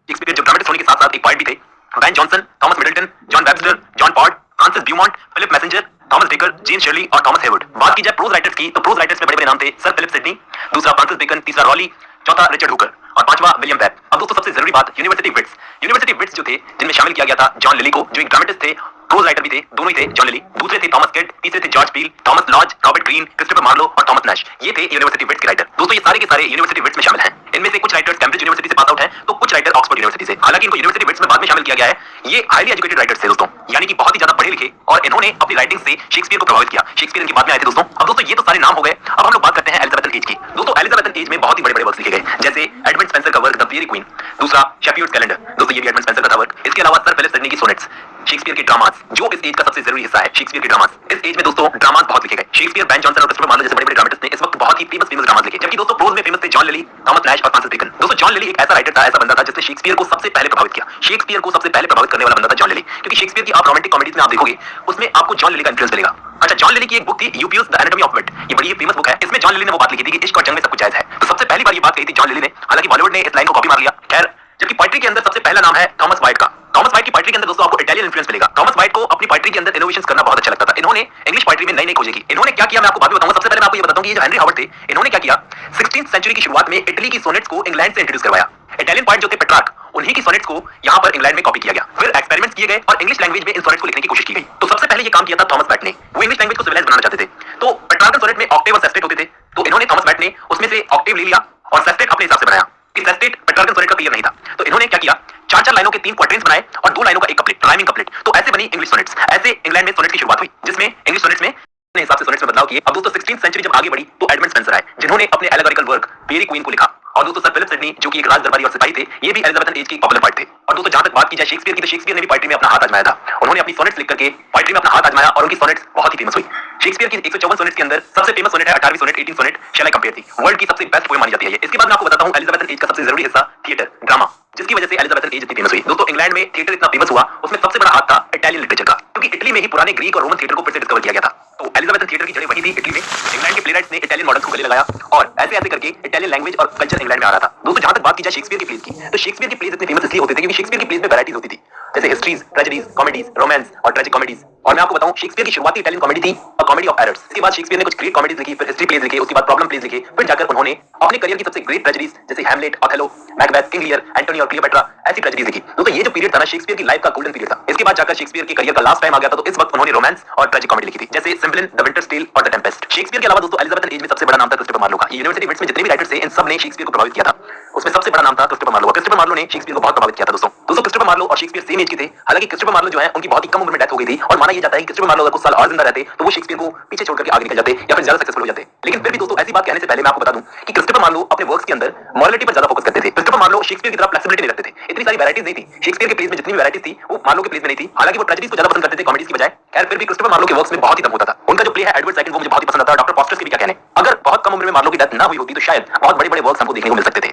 शेक्सपियर जो ड्रामेटिस्ट होने के साथ साथ एक पार्ट भी थे, Ben Jonson, Thomas Middleton, John Webster, John Ford, Francis Beaumont, Philip Massinger, Thomas Dekker, James Shirley और थॉमस हेवर्ड। बात की जाए प्रोज राइटर्स की तो प्रोज राइटर्स में बड़े बड़े नाम थे सर फिलिप सिडनी, दूसरा फ्रांसिस बेकन, तीसरा रॉली, चौथा रिचर्ड हुकर और पांचवा विलियम वेब। अब दोस्तों सबसे जरूरी बात यूनिवर्सिटी विट्स। यूनिवर्सिटी विट्स जो थे जिनमें शामिल किया गया था जॉन लिली को, जो एक ड्रामेटिस्ट थे, प्रोज राइटर भी थे, दोनों ही थे जॉन लिली। दूसरे थे थॉमस किड, तीसरे थे George Peele, Thomas Lodge, Robert Greene, Christopher Marlowe और थॉमस नैश। ये थे यूनिवर्सिटी विट्स के राइटर। दोस्तों ये सारे के सारे यूनिवर्सिटी विट्स में शामिल हैं। इनमें से कुछ राइटर्स कैम्ब्रिज यूनिवर्सिटी से पास आउट हैं तो कुछ राइटर ऑक्सफोर्ड यूनिवर्सिटी से। हालांकि इनको यूनिवर्सिटी विट्स में बाद में शामिल किया गया है। ये हाईली एजुकेटेड राइटर्स थे दोस्तों, यानी कि बहुत ही ज्यादा पढ़े लिखे और इन्होंने अपनी राइटिंग से शेक्सपियर को प्रभावित किया। शेक्सपियर इनके बाद में आए थे दोस्तों। अब दोस्तों ये तो सारे नाम हो गए। अब हम लोग बात करते हैं एलिजाबेथन एज की। दोस्तों एलिजाबेथन एज में बहुत ही बड़े बड़े वर्क्स लिखे गए, जैसे एडमंड स्पेंसर का वर्क द फेयरी क्वीन, दूसरा शेफील्ड्स कैलेंडर, दोस्तों ये भी एडमंड स्पेंसर का था वर्क। इसके अलावा सर फिलिप सिडनी की सोनेट्स, शेक्सपियर के ड्रामास जो इस एज का सबसे जरूरी हिस्सा है। शेक्सपियर के ड्रामास, इस एज में दोस्तों ड्रामास बहुत लिखे गए। शेक्सपियर, बैन जॉनसन और क्रिस्टोफर मार्लो जैसे बड़े बड़े ड्रामेटिस्ट ने इस वक्त बहुत ही फेमस ड्रामास लिखे। जबकि दोस्तों प्रोज में फेमस थे जॉन लिली, थॉमस नैश और फ्रांसिस बेकन। दोस्तों जॉन लिली एक ऐसा राइटर था, ऐसा बंदा था जिसने शेक्सपियर को सबसे पहले प्रभावित किया। शेक्सपियर को सबसे पहले प्रभावित करने वाला बंदा था जॉन लिली, क्योंकि शेक्सपियर की आप रोमांटिक कॉमेडीज में आप देखोगे उसमें आपको जॉन लिली का इंफ्लुएंस मिलेगा। अच्छा, जॉन लिली की एक बुक थी यूपियस द एनाटॉमी ऑफ विट, ये बड़ी फेमस बुक है। इसमें जॉन लिली ने वो बात लिखी थी कि इश्क और जंग में सब कुछ जायज है। तो सबसे पहली बार ये बात कही थी जॉन लिली ने। हालांकि बॉलीवुड ने इस लाइन को कॉपी मार लिया। खैर, जबकि पोएट्री के अंदर सबसे पहला नाम है थॉमस वाइट का। थॉमस वाइट की पोएट्री के अंदर दोस्तों आपको इटालियन इंफ्लुएंस मिलेगा। थॉमस वाइट को अपनी पोएट्री के अंदर इनोवेशंस करना बहुत अच्छा लगता था। इन्होंने इंग्लिश पोएट्री में नई नई खोजें की। इन्होंने क्या किया मैं आपको बाद में बताऊंगा। सबसे पहले मैं आपको ये बताता हूं कि ये जो हेनरी हावर्ड थे इन्होंने क्या किया, 16th सेंचुरी की शुरुआत में इटली की सोनेट्स को इंग्लैंड से इंट्रोड्यूस करवाया। इटालियन पोएट जो थे पेट्रार्क, उन्हीं की सोनेट्स को यहां पर इंग्लैंड में कॉपी किया गया। फिर एक्सपेरिमेंट्स किए गए और इंग्लिश लैंग्वेज में इन सोनेट्स को लिखने की कोशिश की गई। तो सबसे पहले ये काम किया था थॉमस वाइट ने। वो इंग्लिश लैंग्वेज को सिविलाइज बनाना चाहते थे। तो पेट्रार्कन सोनेट में ऑक्टेव और सेस्टेट होते थे, तो इन्होंने थॉमस वाइट ने उसमें से ऑक्टेव ले लिया और सेस्टेट अपने हिसाब से बनाया। सेस्टेट पेट्रार्कन सोनेट का क्लियर नहीं था, तो इन्होंने क्या किया, चार लाइनों के 3 क्वाड्रेंट्स बनाए और 2 लाइनों का एक कपलेट, राइमिंग कपलेट। तो ऐसे बनी इंग्लिश सोनेट्स। ऐसे इंग्लैंड में सोनेट्स की शुरुआत हुई, जिसमें इंग्लिश सोनेट्स में अपने हिसाब से सोनेट्स में बदलाव किए। अब दोस्तों 16th सेंचुरी जब आगे बढ़ी तो एडमंड स्पेंसर आए, जिन्होंने अपने एलेगोरिकल वर्क फेयरी क्वीन को लिखा। और दोस्तों सर फिलिप सिडनी जो कि एक राज दरबारी और सिपाही थे, ये भी एलिजाबेथन एज के पॉपुलर पार्ट थे। और दोस्तों जहां तक बात की जाए शेक्सपियर की, तो शेक्सपियर ने भी पोएट्री में अपना हाथ आजमाया था। उन्होंने अपनी सोनेट्स लिख करके पोएट्री में अपना हाथ आजमाया और उनकी सोनेट्स बहुत ही फेमस हुई। शेक्सपियर की 154 सोनेट्स के अंदर सबसे फेमस सोनेट है 18वीं sonnet, 18 sonnet shall I compare thee. World की सबसे बेस्ट पोएम मानी जाती है ये। इसके बाद मैं आपको बताता हूं एलिजाबेथन एज का सबसे जरूरी हिस्सा थिएटर, ड्रामा, जिसकी वजह से एलिजाबेथन एज इतनी फेमस हुई। दोस्तों इंग्लैंड में थिएटर इतना फेमस हुआ, उसमें सबसे बड़ा हाथ था इटालियन लिटरेचर का, क्योंकि इटली में ही पुराने ग्रीक और रोमन थिएटर को फिर से डिस्कवर किया गया था। तो एलिजाबेथन थिएटर की जड़ें वही थी इटली में। इंग्लैंड के प्लेराइट्स ने इटालियन मॉडल्स को गले लगाया और ऐसे ऐसे करके इटालियन लैंग्वेज और कल्चर इंग्लैंड में आ रहा था। दोस्तों जहां तक बात की जाए शेक्सपियर के प्लेस की, तो शेक्सपियर के प्लेस इतने फेमस इसलिए होते थे क्योंकि शेक्सपियर के प्लेस में वैरायटीज होती थी, जैसे हिस्ट्रीज, ट्रेजेडीज, कॉमेडीज, रोमांस और ट्रेजिक कॉमेडीज। और मैं आपको बताऊं शेक्सपियर की शुरुआती इटालियन कॉमेडी थी अ कॉमेडी ऑफ एरर्स। इसके बाद शेक्सपियर ने कुछ ग्रेट कॉमेडीज लिखी, फिर हिस्ट्री प्लेस लिखे, उसके बाद प्रॉब्लम प्लेस लिखे, फिर जाकर उन्होंने अपने करियर की सबसे ग्रेट ट्रेजेडीज जैसे Hamlet, Othello, Macbeth, King Lear, Antony और क्लियोपेट्रा ऐसी ट्रेजेडीज लिखी। दोस्तों ये जो पीरियड था ना शेक्सपियर की लाइफ का गोल्डन पीरियड था। इसके बाद जाकर शेक्सपियर के करियर का लास्ट टाइम आ गया था, तो इस वक्त उन्होंने रोमांस और ट्रेजिक कॉमेडी लिखी थी, जैसे सिम्पलिन, द विंटर्स टेल और द टेम्पेस्ट। शेक्सपियर के अलावा दोस्तों एलिजाबेथन एज में सबसे बड़ा नाम था क्रिस्टोफर मार्लो का। ये यूनिवर्सिटी विट्स में जितने भी राइटर्स थे इन सब ने शेक्सपियर को प्रभावित किया था। उसमें सबसे बड़ा नाम था क्रिस्टोफर मार्लो। क्रिस्टोफर मार्लो ने शेक्सपियर को बहुत प्रभावित किया था दोस्तों। क्रिस्टोफर मार्लो और शेक्सपियर सेम एज के थे। हालांकि क्रिस्टोफर मार्लो जो है उनकी बहुत ही कम उम्र में डेथ हो गई थी और माना यह जाता है कि क्रिस्टोफर मार्लो अगर कुछ साल और जिंदा रहते तो वो शेक्सपियर को पीछे छोड़ करके आगे निकल जाते या फिर ज्यादा सक्सेसफुल हो जाते। लेकिन फिर भी दोस्तों ऐसी बात कहने से पहले मैं आपको बता दूं कि क्रिस्टोफर मार्लो अपने वर्क्स के अंदर मॉरलिटी पर ज्यादा फोकस करते थे। क्रिस्टोफर मार्लो शेक्सपियर की तरह फ्लेक्सिबिलिटी नहीं रखते थे। इतनी सारी वैरायटीज नहीं थी शेक्सपियर के प्लेस में, जितनी भी वैरायटीज थी वो मार्लो के प्लेस में नहीं थी। हालांकि वो ट्रेजेडीज को ज्यादा पसंद करते थे कॉमेडीज की बजाय। खैर फिर भी क्रिस्टोफर मार्लो के वर्क्स में बहुत ही दम होता था। उनका जो प्ले है एडवर्ड सेकंड वो मुझे बहुत ही पसंद आता है। डॉक्टर फॉस्टर्स के भी क्या कहने, अगर बहुत कम उम्र में मार्लो की डेथ ना हुई होती तो शायद बहुत बड़े बड़े वर्क्स हमको देखने को मिल सकते थे।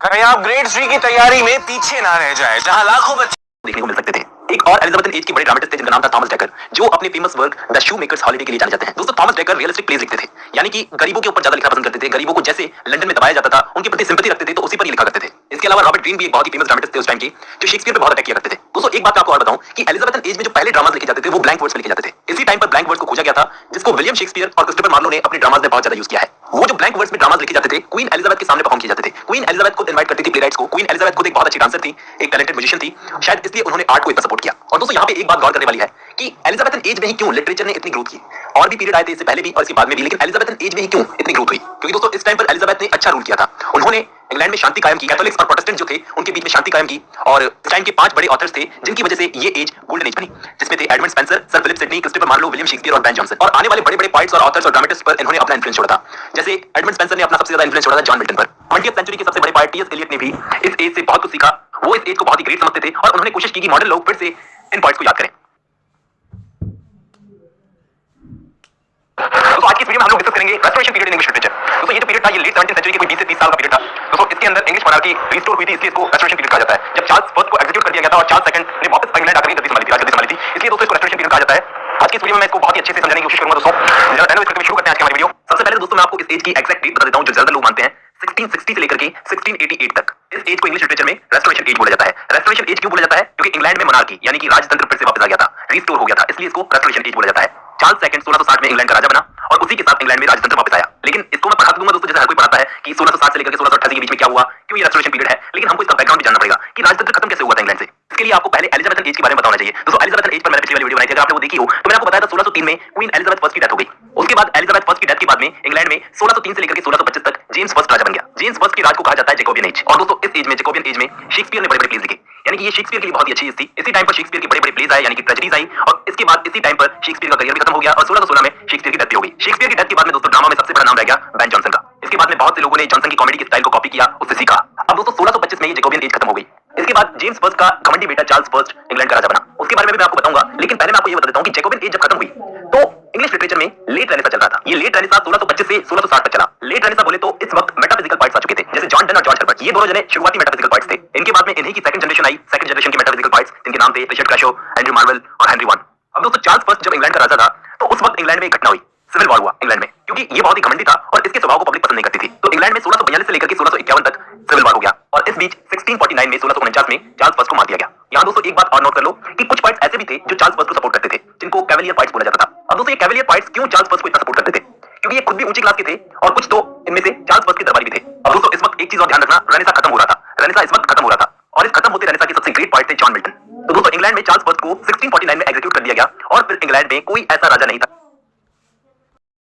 कहीं आप ग्रेड 3 की तैयारी में पीछे ना रह जाए, जहां लाखों बच्चे देखने को मिल सकते थे। एक और एलिजाबेथन एज के बड़े ड्रामेटिस्ट थे जिनका नाम था थॉमस डेकर, जो अपने famous work the shoe makers holiday के लिए जाने जाते हैं। दोस्तों थॉमस डेकर रियलिस्टिक प्लेस लिखते थे, यानी कि गरीबों के ऊपर ज्यादा लिखना पसंद करते थे। गरीबों को जैसे लंदन में दबाया जाता था उनके प्रति सिंपैथी रखते थे तो उसी पर ही लिखा करते थे। इसके अलावा रॉबर्ट ग्रीन भी एक बहुत ही फेमस ड्रामेटिस्ट थे उस टाइम के, जो शेक्सपियर पे बहुत अटैक किया करते थे। दोस्तों एक बात आपको और बताऊं कि एलिजाबेथन एज में जो पहले ड्रामास लिखे जाते थे वो ब्लैंक वर्ड्स में लिखे जाते थे। इसी टाइम पर ब्लैंक वर्ड्स को खोजा गया था, जिसको विलियम शेक्सपियर और क्रिस्टोफर मार्लो ने अपने ड्रामास में बहुत ज्यादा यूज किया है। वो जो ब्लैंक वर्ड्स में ड्रामास लिखे जाते थे क्वीन एलिजाबेथ के सामने परफॉर्म किए जाते थे। क्वीन एलिजाबेथ को इनवाइट करती थी प्लेराइट्स को। क्वीन एलिजाबेथ खुद एक बहुत अच्छी डांसर थी, एक टैलेंटेड म्यूजिशियन थी, शायद इसलिए उन्होंने आर्ट को इतना सपोर्ट किया। और दोस्तों यहाँ पे एक बात गौर करने वाली है कि एलिजाबेथन एज में ही क्यों लिटरेचर ने इतनी ग्रोथ की। और भी पीरियड आए थे इससे पहले भी और इसके बाद में भी, लेकिन एलिजाबेथन एज में ही क्यों इतनी ग्रोथ हुई? क्योंकि दोस्तों इस टाइम पर एलिजाबेथ ने अच्छा रूल किया था। उन्होंने इंग्लैंड में शांति कायम की, कैथोलिक्स और प्रोटेस्टेंट जो थे उनके बीच में शांति कायम की। और इस टाइम के 5 बड़े ऑथर्स थे जिनकी वजह से ये एज गोल्डन एज बनी, जिसमें थे Edmund Spenser, sir Philip Sidney, Christopher Marlowe, William Shakespeare और बेन जॉनसन। और आने वाले बड़े बड़े पोएट्स और ऑथर्स और ड्रामेटिस्ट पर इन्होंने अपना इन्फ्लुएंस छोड़ा था। जैसे एडमंड स्पेंसर ने अपना सबसे ज्यादा इन्फ्लुएंस छोड़ा था जॉन मिल्टन पर। 20th सेंचुरी के सबसे बड़े पोएट टी.एस. एलियट ने भी इस एज से बहुत कुछ सीखा। वो इस एज को बहुत ही ग्रेट समझते थे और उन्होंने कोशिश की कि मॉडर्न लोग फिर से इन पॉइंट्स को याद करें। दोस्तों आज की वीडियो में हम लोग डिस्कस करेंगे restoration period in English literature. दोस्तों ये जो पीरियड था ये लेट 17th सेंचुरी के कोई 20 से 30 साल का पीरियड था। दोस्तों इसके अंदर इंग्लिश मोनार्की रिस्टोर हुई थी, इसलिए इसको रेस्टोरेशन पीरियड कहा जाता है। जब चार्ल्स फर्स्ट को एग्जीक्यूट कर दिया गया था और चार्ल्स सेकंड ने वापस इंग्लैंड आकर गद्दी संभाली थी, राजगद्दी संभाली थी, इसलिए दोस्तों इसको रेस्टोरेशन पीरियड कहा जाता है। आज की वीडियो में मैं इसको बहुत ही अच्छे से समझाने की कोशिश करूंगा। दोस्तों जरा टाइम वेस्ट करके शुरू करते हैं आज की हमारी वीडियो। सबसे पहले दोस्तों मैं आपको इस एज की एग्जैक्ट डेट बता देता हूं जो ज्यादा लोग मानते हैं। 1660 से लेकर के 1688 तक इस एज को इंग्लिश लिटरेचर में रेस्टोरेशन एज बोला जाता है। रेस्टोरेशन एज क्यों बोला जाता है? क्योंकि इंग्लैंड में मोनार्की यानी कि राजतंत्र फिर से वापस आ गया था, रिस्टोर हो गया था, इसलिए इसको रेस्टोरेशन एज बोला जाता है। चार्ल्स सेकंड 1660 में इंग्लैंड का राजा बना और उसी के साथ इंग्लैंड में राजतंत्र वापस आया। लेकिन इसको मैं पढ़ा दूंगा दोस्तों, जैसे हर कोई पढ़ाता है कि 1660 से लेकर के 1688 के बीच में क्या हुआ, क्यों ये रेस्टोरेशन पीरियड है। लेकिन हमको इसका बैकग्राउंड भी जानना पड़ेगा कि राजतंत्र खत्म कैसे हुआ था इंग्लैंड से। इसके लिए आपको पहले एलिजाबेथन एज के बारे में बताना चाहिए। दोस्तों एलिजाबेथन एज पर मैंने पिछली वाली वीडियो बनाई थी, अगर आपने वो देखी हो तो मैंने आपको बताया था 1603 में क्वीन एलिजाबेथ फर्स्ट की डेथ हो गई। उसके बाद एलिजाबेथ फर्स्ट की डेथ के बाद में इंग्लैंड में 1603 से लेकर के 1625 तक जेम्स फर्स्ट राजा बन गया। जेम्स फर्स्ट के राज को कहा जाता है जैकोबियन एज। और दोस्तों इस एज में जैकोबियन एज में शेक्सपियर ने बड़े बड़े प्लेस लिखे, यानी कि ये शेक्सपियर के लिए बहुत ही अच्छी एज थी। इसी टाइम पर शेक्सपियर के बड़े बड़े प्लेस आए, यानी कि ट्रेजेडीज आई, और इसके बाद इसी टाइम पर शेक्सपियर का करियर भी खत्म हो गया और 1616 में शेक्सपियर की डेथ हो गई। शेक्सपियर की डेथ के बाद में दोस्तों ड्रामा में सबसे बड़ा नाम रह गया बेन जॉनसन का। इसके बाद में बहुत से लोगों ने जॉनसन की कॉमेडी के स्टाइल को कॉपी किया, उससे सीखा। अब दोस्तों 1625 में ये जैकोबियन एज खत्म हो गई। इसके बाद जेम्स फर्स्ट का घमंडी बेटा चार्ल्स फर्स्ट इंग्लैंड का राजा बना, उसके बारे में भी मैं आपको बताऊंगा। लेकिन पहले मैं आपको ये बता देता हूं कि जैकोबियन एज जब खत्म हुई तो इंग्लिश लिटरेचर में लेट रेनेसा चल रहा था। ये लेट रेनेसा 1625 से 1660 तक चला। लेट रेनेसा बोले तो इस वक्त मेटाफिजिकल पोएट्स आ चुके थे, जैसे जॉन डन और जॉर्ज हर्बर्ट। ये दोनों जने शुरुआती मेटाफिजिकल पोएट्स थे। इनके बाद में इन्हीं की सेकंड जनरेशन आई, सेकंड जनरेशन की मेटाफिजिकल पोएट्स, जिनके नाम थे रिचर्ड क्रैशो, एंड्रयू मार्वेल और हेनरी वन। अब दोस्तों चार्ल्स फर्स्ट जब इंग्लैंड का राजा था तो उस वक्त इंग्लैंड में एक घटना हुई, सिविल वॉर हुआ इंग्लैंड में, क्योंकि ये बहुत ही घमंडी था और इसके स्वभाव को पब्लिक पसंद नहीं करती थी। तो इंग्लैंड में 1642 से लेकर के 1651 तक सिविल वॉर हो गया और इस बीच 1649 में 1649 में चार्ल्स फर्स्ट को मार दिया गया। यहाँ दोस्तों एक बात और नोट कर लो कि कुछ पॉइंट्स ऐसे भी थे जो चार्ल्स फर्स्ट को सपोर्ट करते थे, जिनको कैवेलियर पॉइंट्स बोला जाता था। अब दोस्तों ये कैवेलियर पॉइंट्स क्यों चार्ल्स फर्स्ट को इतना सपोर्ट करते थे? क्योंकि ये खुद भी ऊंची क्लास के थे और कुछ तो इनमें से चार्ल्स फर्स्ट के दरबारी भी थे। अब दोस्तों इस वक्त एक चीज और ध्यान रखना, रेनेसा खत्म हो रहा था। रेनेसा इस वक्त खत्म हो रहा था और इस खत्म होते रेनेसा के सबसे ग्रेट पॉइंट थे जॉन मिल्टन। तो दोस्तों इंग्लैंड में चार्ल्स फर्स्ट को 1649 में एग्जीक्यूट कर दिया गया और फिर इंग्लैंड में कोई ऐसा राजा नहीं था,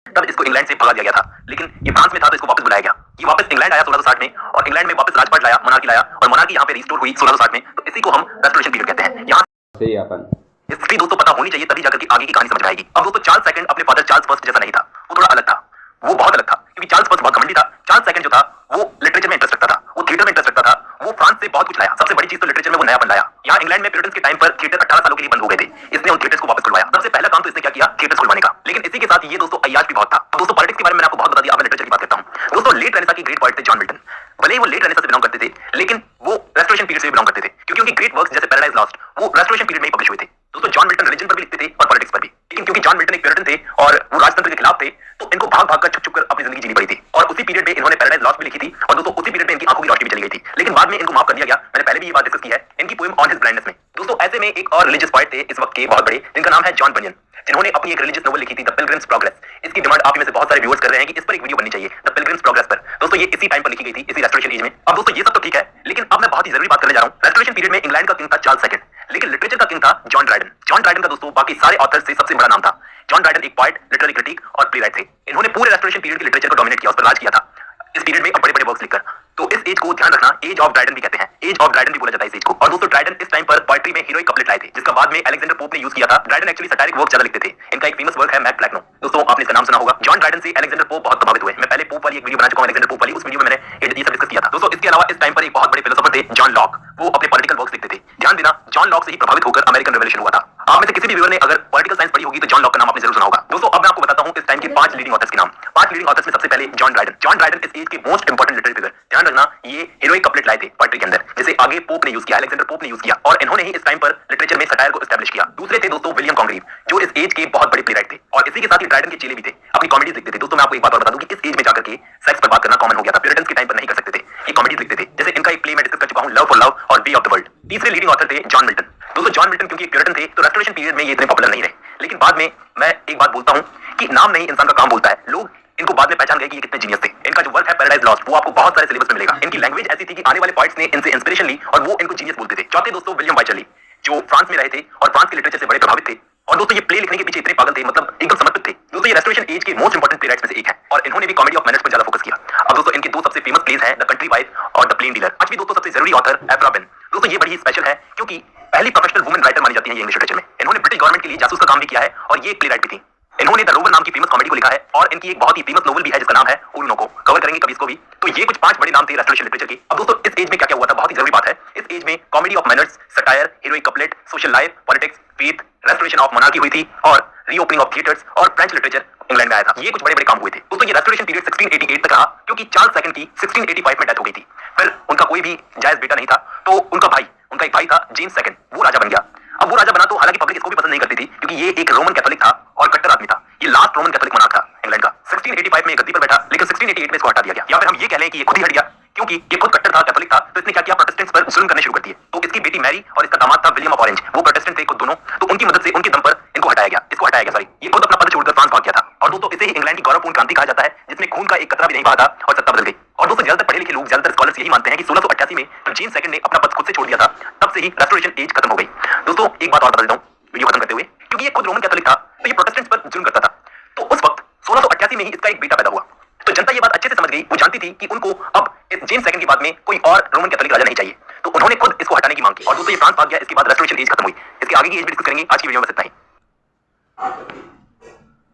तब इसको इंग्लैंड से भगा दिया गया था। लेकिन ये फ्रांस में था तो इसको वापस बुलाया गया। ये वापस इंग्लैंड आया 1660 में और इंग्लैंड में वापस राजपाट लाया, मोनार्की लाया और मोनार्की यहाँ पे रिस्टोर हुई 1660 में। तो इसी को हम रेस्टोरेशन पीरियड कहते हैं। यहाँ सही अपन इसकी दोस्तों पता होनी चाहिए, तभी जाकर के आगे की कहानी समझ में आएगी। अब दोस्तों चार्ल्स सेकंड अपने फादर चार्ल्स फर्स्ट जैसा नहीं था, वो थोड़ा अलग था, वो बहुत अलग था। क्योंकि चार्ल्स फर्स्ट बहुत घमंडी था, चार्ल्स सेकंड जो था वो लिटरेचर में इंटरेस्ट रखता था, वो थिएटर में इंटरेस्ट रखता था, वो फ्रांस से बहुत कुछ लाया। सबसे बड़ी चीज तो लिटरेचर में वो नयापन लाया। यहाँ इंग्लैंड में प्यूरिटन्स के टाइम पर थिएटर 18 सालों के लिए बंद हो गए थे, इसने उन थिएटर्स को वापस खुलवाया। सबसे पहला काम तो इसने क्या किया, थिएटर्स खुलवाने का। लेकिन इसी के साथ ये दोस्तों अय्याश भी बहुत था। दोस्तों पॉलिटिक्स के बारे में मैंने आपको बहुत बता दिया, अब मैं लिटरेचर की बात करता हूँ। दोस्तों लेट रेनेसा की ग्रेट पोएट थे जॉन मिल्टन। भले ही वो लेट रेनेसा से बिलोंग करते थे, लेकिन वो रेस्टोरेशन पीरियड से बिलोंग करते थे, क्योंकि उनके ग्रेट वर्क्स जैसे पैराडाइज लॉस्ट वो रेस्टोरेशन पीरियड में ही पब्लिश हुए थे। दोस्तों जॉन मिल्टन रिलीजन पर भी लिखते थे और पॉलिटिक्स पर भी, लेकिन क्योंकि जॉन मिल्टन एक प्यूरिटन थे और वो राजतंत्र के खिलाफ थे तो इनको भाग भाग कर छुप छुप कर अपनी जिंदगी जीनी पड़ी थी। और उसी पीरियड में इन्होंने पैराडाइज लॉस्ट भी लिखी थी और दोस्तों उसी पीरियड में इनकी आंखों की रोशनी भी चली गई थी, लेकिन बाद में इनको माफ कर दिया गया। मैंने पहले भी ये बात डिस्कस की है इनकी पोएम ऑन हिज ब्लाइंडनेस में। दोस्तों ऐसे में एक और रिलीजियस पोएट थे इस वक्त के बहुत बड़े, जिनका नाम है जॉन बनियन, जिन्होंने अपनी एक रिलीजियस नोवेल लिखी थी द पिलग्रिम्स प्रोग्रेस। इसकी डिमांड आप में से बहुत सारे व्यूअर्स कर रहे हैं कि इस पर एक वीडियो बननी चाहिए द पिलग्रिम्स प्रोग्रेस पर। दोस्तों ये इसी टाइम पर लिखी गई थी, इसी रेस्टोरेशन एज में। अब दोस्तों ये सब तो ठीक है, लेकिन अब मैं बहुत ही जरूरी बात करने जा रहा हूं। रेस्टोरेशन पीरियड में इंग्लैंड का किंग था चार्ल्स सेकंड, लेकिन लिटरेचर का किंग था जॉन ड्राइडन। जॉन ड्राइडन का दोस्तों बाकी सारे ऑथर्स से सबसे बड़ा नाम था। जॉन ड्राइडन एक पोएट, लिटरेरी क्रिटिक और प्लेराइट थे। इन्होंने पूरे रेस्टोरेशन पीरियड की लिटरेचर को डोमिनेट किया, उस पर राज किया था इस पीरियड में और बड़े बड़े वर्क्स लिखकर। तो इस एज को ध्यान रखना, एज ऑफ ड्राइडन भी कहते हैं, एज ऑफ ड्राइडन भी बोला जाता है इस एज को। और दोस्तों ड्राइडन इस टाइम पर पोएट्री में हीरोइक कपलेट लाए थे, जिसका बाद में अलेक्जेंडर पोप ने यूज किया था। ड्राइडन एक्चुअली सैटारिक वर्क ज्यादा लिखते थे। इनका एक फेमस वर्क है मैक प्लैकनो, दोस्तों आपने इसका नाम सुना होगा। जॉन ड्राइडन से अलेक्जेंडर पोप बहुत प्रभावित हुए। मैं पहले पोप वाली एक वीडियो बना चुका हूं, अलेक्जेंडर पोप वाली, उस वीडियो में मैंने ये सब डिस्कस किया था। दोस्तों इसके अलावा इस टाइम पर एक बहुत बड़े फिलोसोफर थे जॉन लॉक, वो अपने पॉलिटिकल वर्क्स लिखते थे। ध्यान देना, जॉन लॉक से ही प्रभावित होकर अमेरिकन रेवोल्यूशन हुआ था। आप में से किसी भी व्यूअर ने अगर पॉलिटिकल साइंस पढ़ी होगी तो जॉन लॉक का नाम आपने जरूर सुना होगा। दोस्तों अब मैं आपको बताता हूं इस टाइम के 5 लीडिंग ऑथर्स के नाम। 5 लीडिंग ऑथर्स में सबसे पहले जॉन ड्राइडन। जॉन ड्राइडन इस एज के मोस्ट इंपोर्टेंट लिटरेरी फिगर। ध्यान रखना ये हीरोइक कपलेट लाए थे पोएट्री के अंदर, जिसे आगे पोप ने यूज किया, अलेक्जेंडर पोप ने यूज किया, और इन्होंने ही इस टाइम पर लिटरेचर में सटायर को एस्टैब्लिश किया। दूसरे थे दोस्तों विलियम कॉन्ग्रीव, जो इस एज के बहुत बड़े प्लेराइट थे और इसी के साथ ही ड्राइडन के चेले भी थे, अपनी कॉमेडीज लिखते थे। दोस्तों मैं आपको एक बात और बता दूं कि इस एज में जाकर के सेक्स पर बात करना कॉमन हो गया था, प्यूरिटन्स के टाइम पर नहीं कर सकते थे, ये कॉमेडीज लिखते थे। जैसे इनका एक प्ले मैं डिस्कस कर चुका हूं, लव फॉर लव और वे ऑफ द वर्ल्ड। तीसरे लीडिंग ऑथर थे जॉन मिल्टन। दोस्तों जॉन मिल्टन क्योंकि एक प्यूरिटन थे तो रेस्टोरेशन पीरियड में ये इतने पॉपुलर नहीं रहे, लेकिन बाद में मैं एक बात बोलता हूं कि नाम नहीं इंसान का काम बोलता है। लोग इनको बाद में पहचान गए कि ये कितने जीनियस थे। इनका जो वर्क है पैराडाइज लॉस्ट, वो आपको बहुत सारे सिलेबस में मिलेगा। इनकी लैंग्वेज ऐसी थी कि आने वाले पॉइंट्स ने इनसे इंस्पिरेशन ली और वो इनको जीनियस बोलते थे। चौथे दोस्तों विलियम वाइचरली, जो फ्रांस में रहे थे और फ्रांस के लिटरेचर से बड़े प्रभावित थे, और दोस्तों ये प्ले लिखने के पीछे इतने पागल थे, मतलब एकदम समर्पित थे। दोस्तों ये रेस्टोरेशन एज के मोस्ट इंपोर्टेंट प्लेराइट्स में से एक है और इन्होंने भी कॉमेडी ऑफ मैनर्स पर ज्यादा फोकस किया। अब दोस्तों इनके दो सबसे फेमस प्लेज हैं, द कंट्री वाइफ और द प्लेन डीलर। आज भी दोस्तों सबसे जरूरी ऑथर एफ्रा बेन। दोस्तों ये बड़ी स्पेशल है क्योंकि पहली प्रोफेशनल वुमेन राइटर मानी जाती है ये इंग्लिश लिटरेचर में। इन्होंने ब्रिटिश गवर्नमेंट के लिए जासूस का काम भी किया है और ये एक प्लेराइट भी थी। इन्होंने द रोवर नाम की फेमस कॉमेडी को लिखा है और इनकी एक बहुत ही फेमस नोवेल भी है जिसका नाम है ओरोनोको। कवर करेंगे कभी इसको भी। तो ये कुछ 5 बड़े नाम थे रेस्टोरेशन लिटरेचर के। अब दोस्तों इस एज में क्या क्या हुआ था, बहुत ही जरूरी बात है। इस एज में comedy of manners, satire, heroic couplet, social life, politics, faith, restoration of monarchy हुई थी और रीओपनिंग ऑफ थिएटर्स और फ्रेंच लिटरेचर इंग्लैंड में आया था। ये कुछ बड़े बड़े काम हुए थे। दोस्तों ये रेस्टोरेशन पीरियड 1688 तक रहा क्योंकि चार्ल्स सेकंड की 1685 में डेथ हो गई थी। फिर उनका कोई भी जायज बेटा नहीं था तो उनका एक भाई था जेम्स सेकंड, वो राजा बन गया। अब वो राजा बना तो हालांकि पब्लिक इसको भी पसंद नहीं करती थी क्योंकि ये एक रोमन कैथोलिक था और कट्टर आदमी था। ये लास्ट रोमन कैथोलिक मनार्क था इंग्लैंड का। 1685 में गद्दी पर बैठा, लेकिन 1688 में इसको हटा दिया गया। या फिर हम ये कह लें कि ये खुद ही हट गया क्योंकि ये खुद कट्टर था, कैथोलिक था, तो इसने क्या किया, प्रोटेस्टेंट्स पर जुल्म करने शुरू कर दिए। तो इसकी बेटी मैरी और इसका दामाद था विलियम ऑफ ऑरेंज, वो प्रोटेस्टेंट थे खुद दोनों, तो उनकी मदद से, उनके दम पर इसको हटाया गया। ये खुद अपना पद छोड़कर फ्रांस भाग गया था। और दोस्तों इसे ही इंग्लैंड की गौरवपूर्ण क्रांति कहा जाता है जिसमें खून का एक कतरा भी नहीं बहा था और सत्ता बदल गई। और दोस्तों ज्यादातर पढ़े लिखे लोग, ज्यादातर स्कॉलर्स यही मानते हैं कि 1688 में जब जेम्स सेकंड ने अपना पद खुद से छोड़ दिया था तब से ही रेस्टोरेशन एज खत्म हो गई। दोस्तों एक बात और बता देता हूं वीडियो खत्म करते हुए, क्योंकि ये खुद रोमन कैथोलिक था तो ये प्रोटेस्टेंट्स पर जुल्म करता था। तो उस वक्त 1688 में ही इसका एक बेटा पैदा हुआ। तो जनता ये बात अच्छे से समझ गई, वो जानती थी कि उनको अब इस जेम्स सेकंड के बाद में कोई और रोमन कैथोलिक राजा नहीं चाहिए, तो उन्होंने खुद इसको हटाने की मांग की। और दोस्तों ये फ्रांस भाग गया, इसके बाद रेस्टोरेशन एज खत्म हुई। इसके आगे की एज भी डिस्कस करेंगे, आज की वीडियो में बस इतना ही।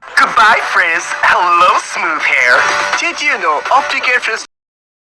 Goodbye, friends. Hello, smooth hair. Did you know optic interest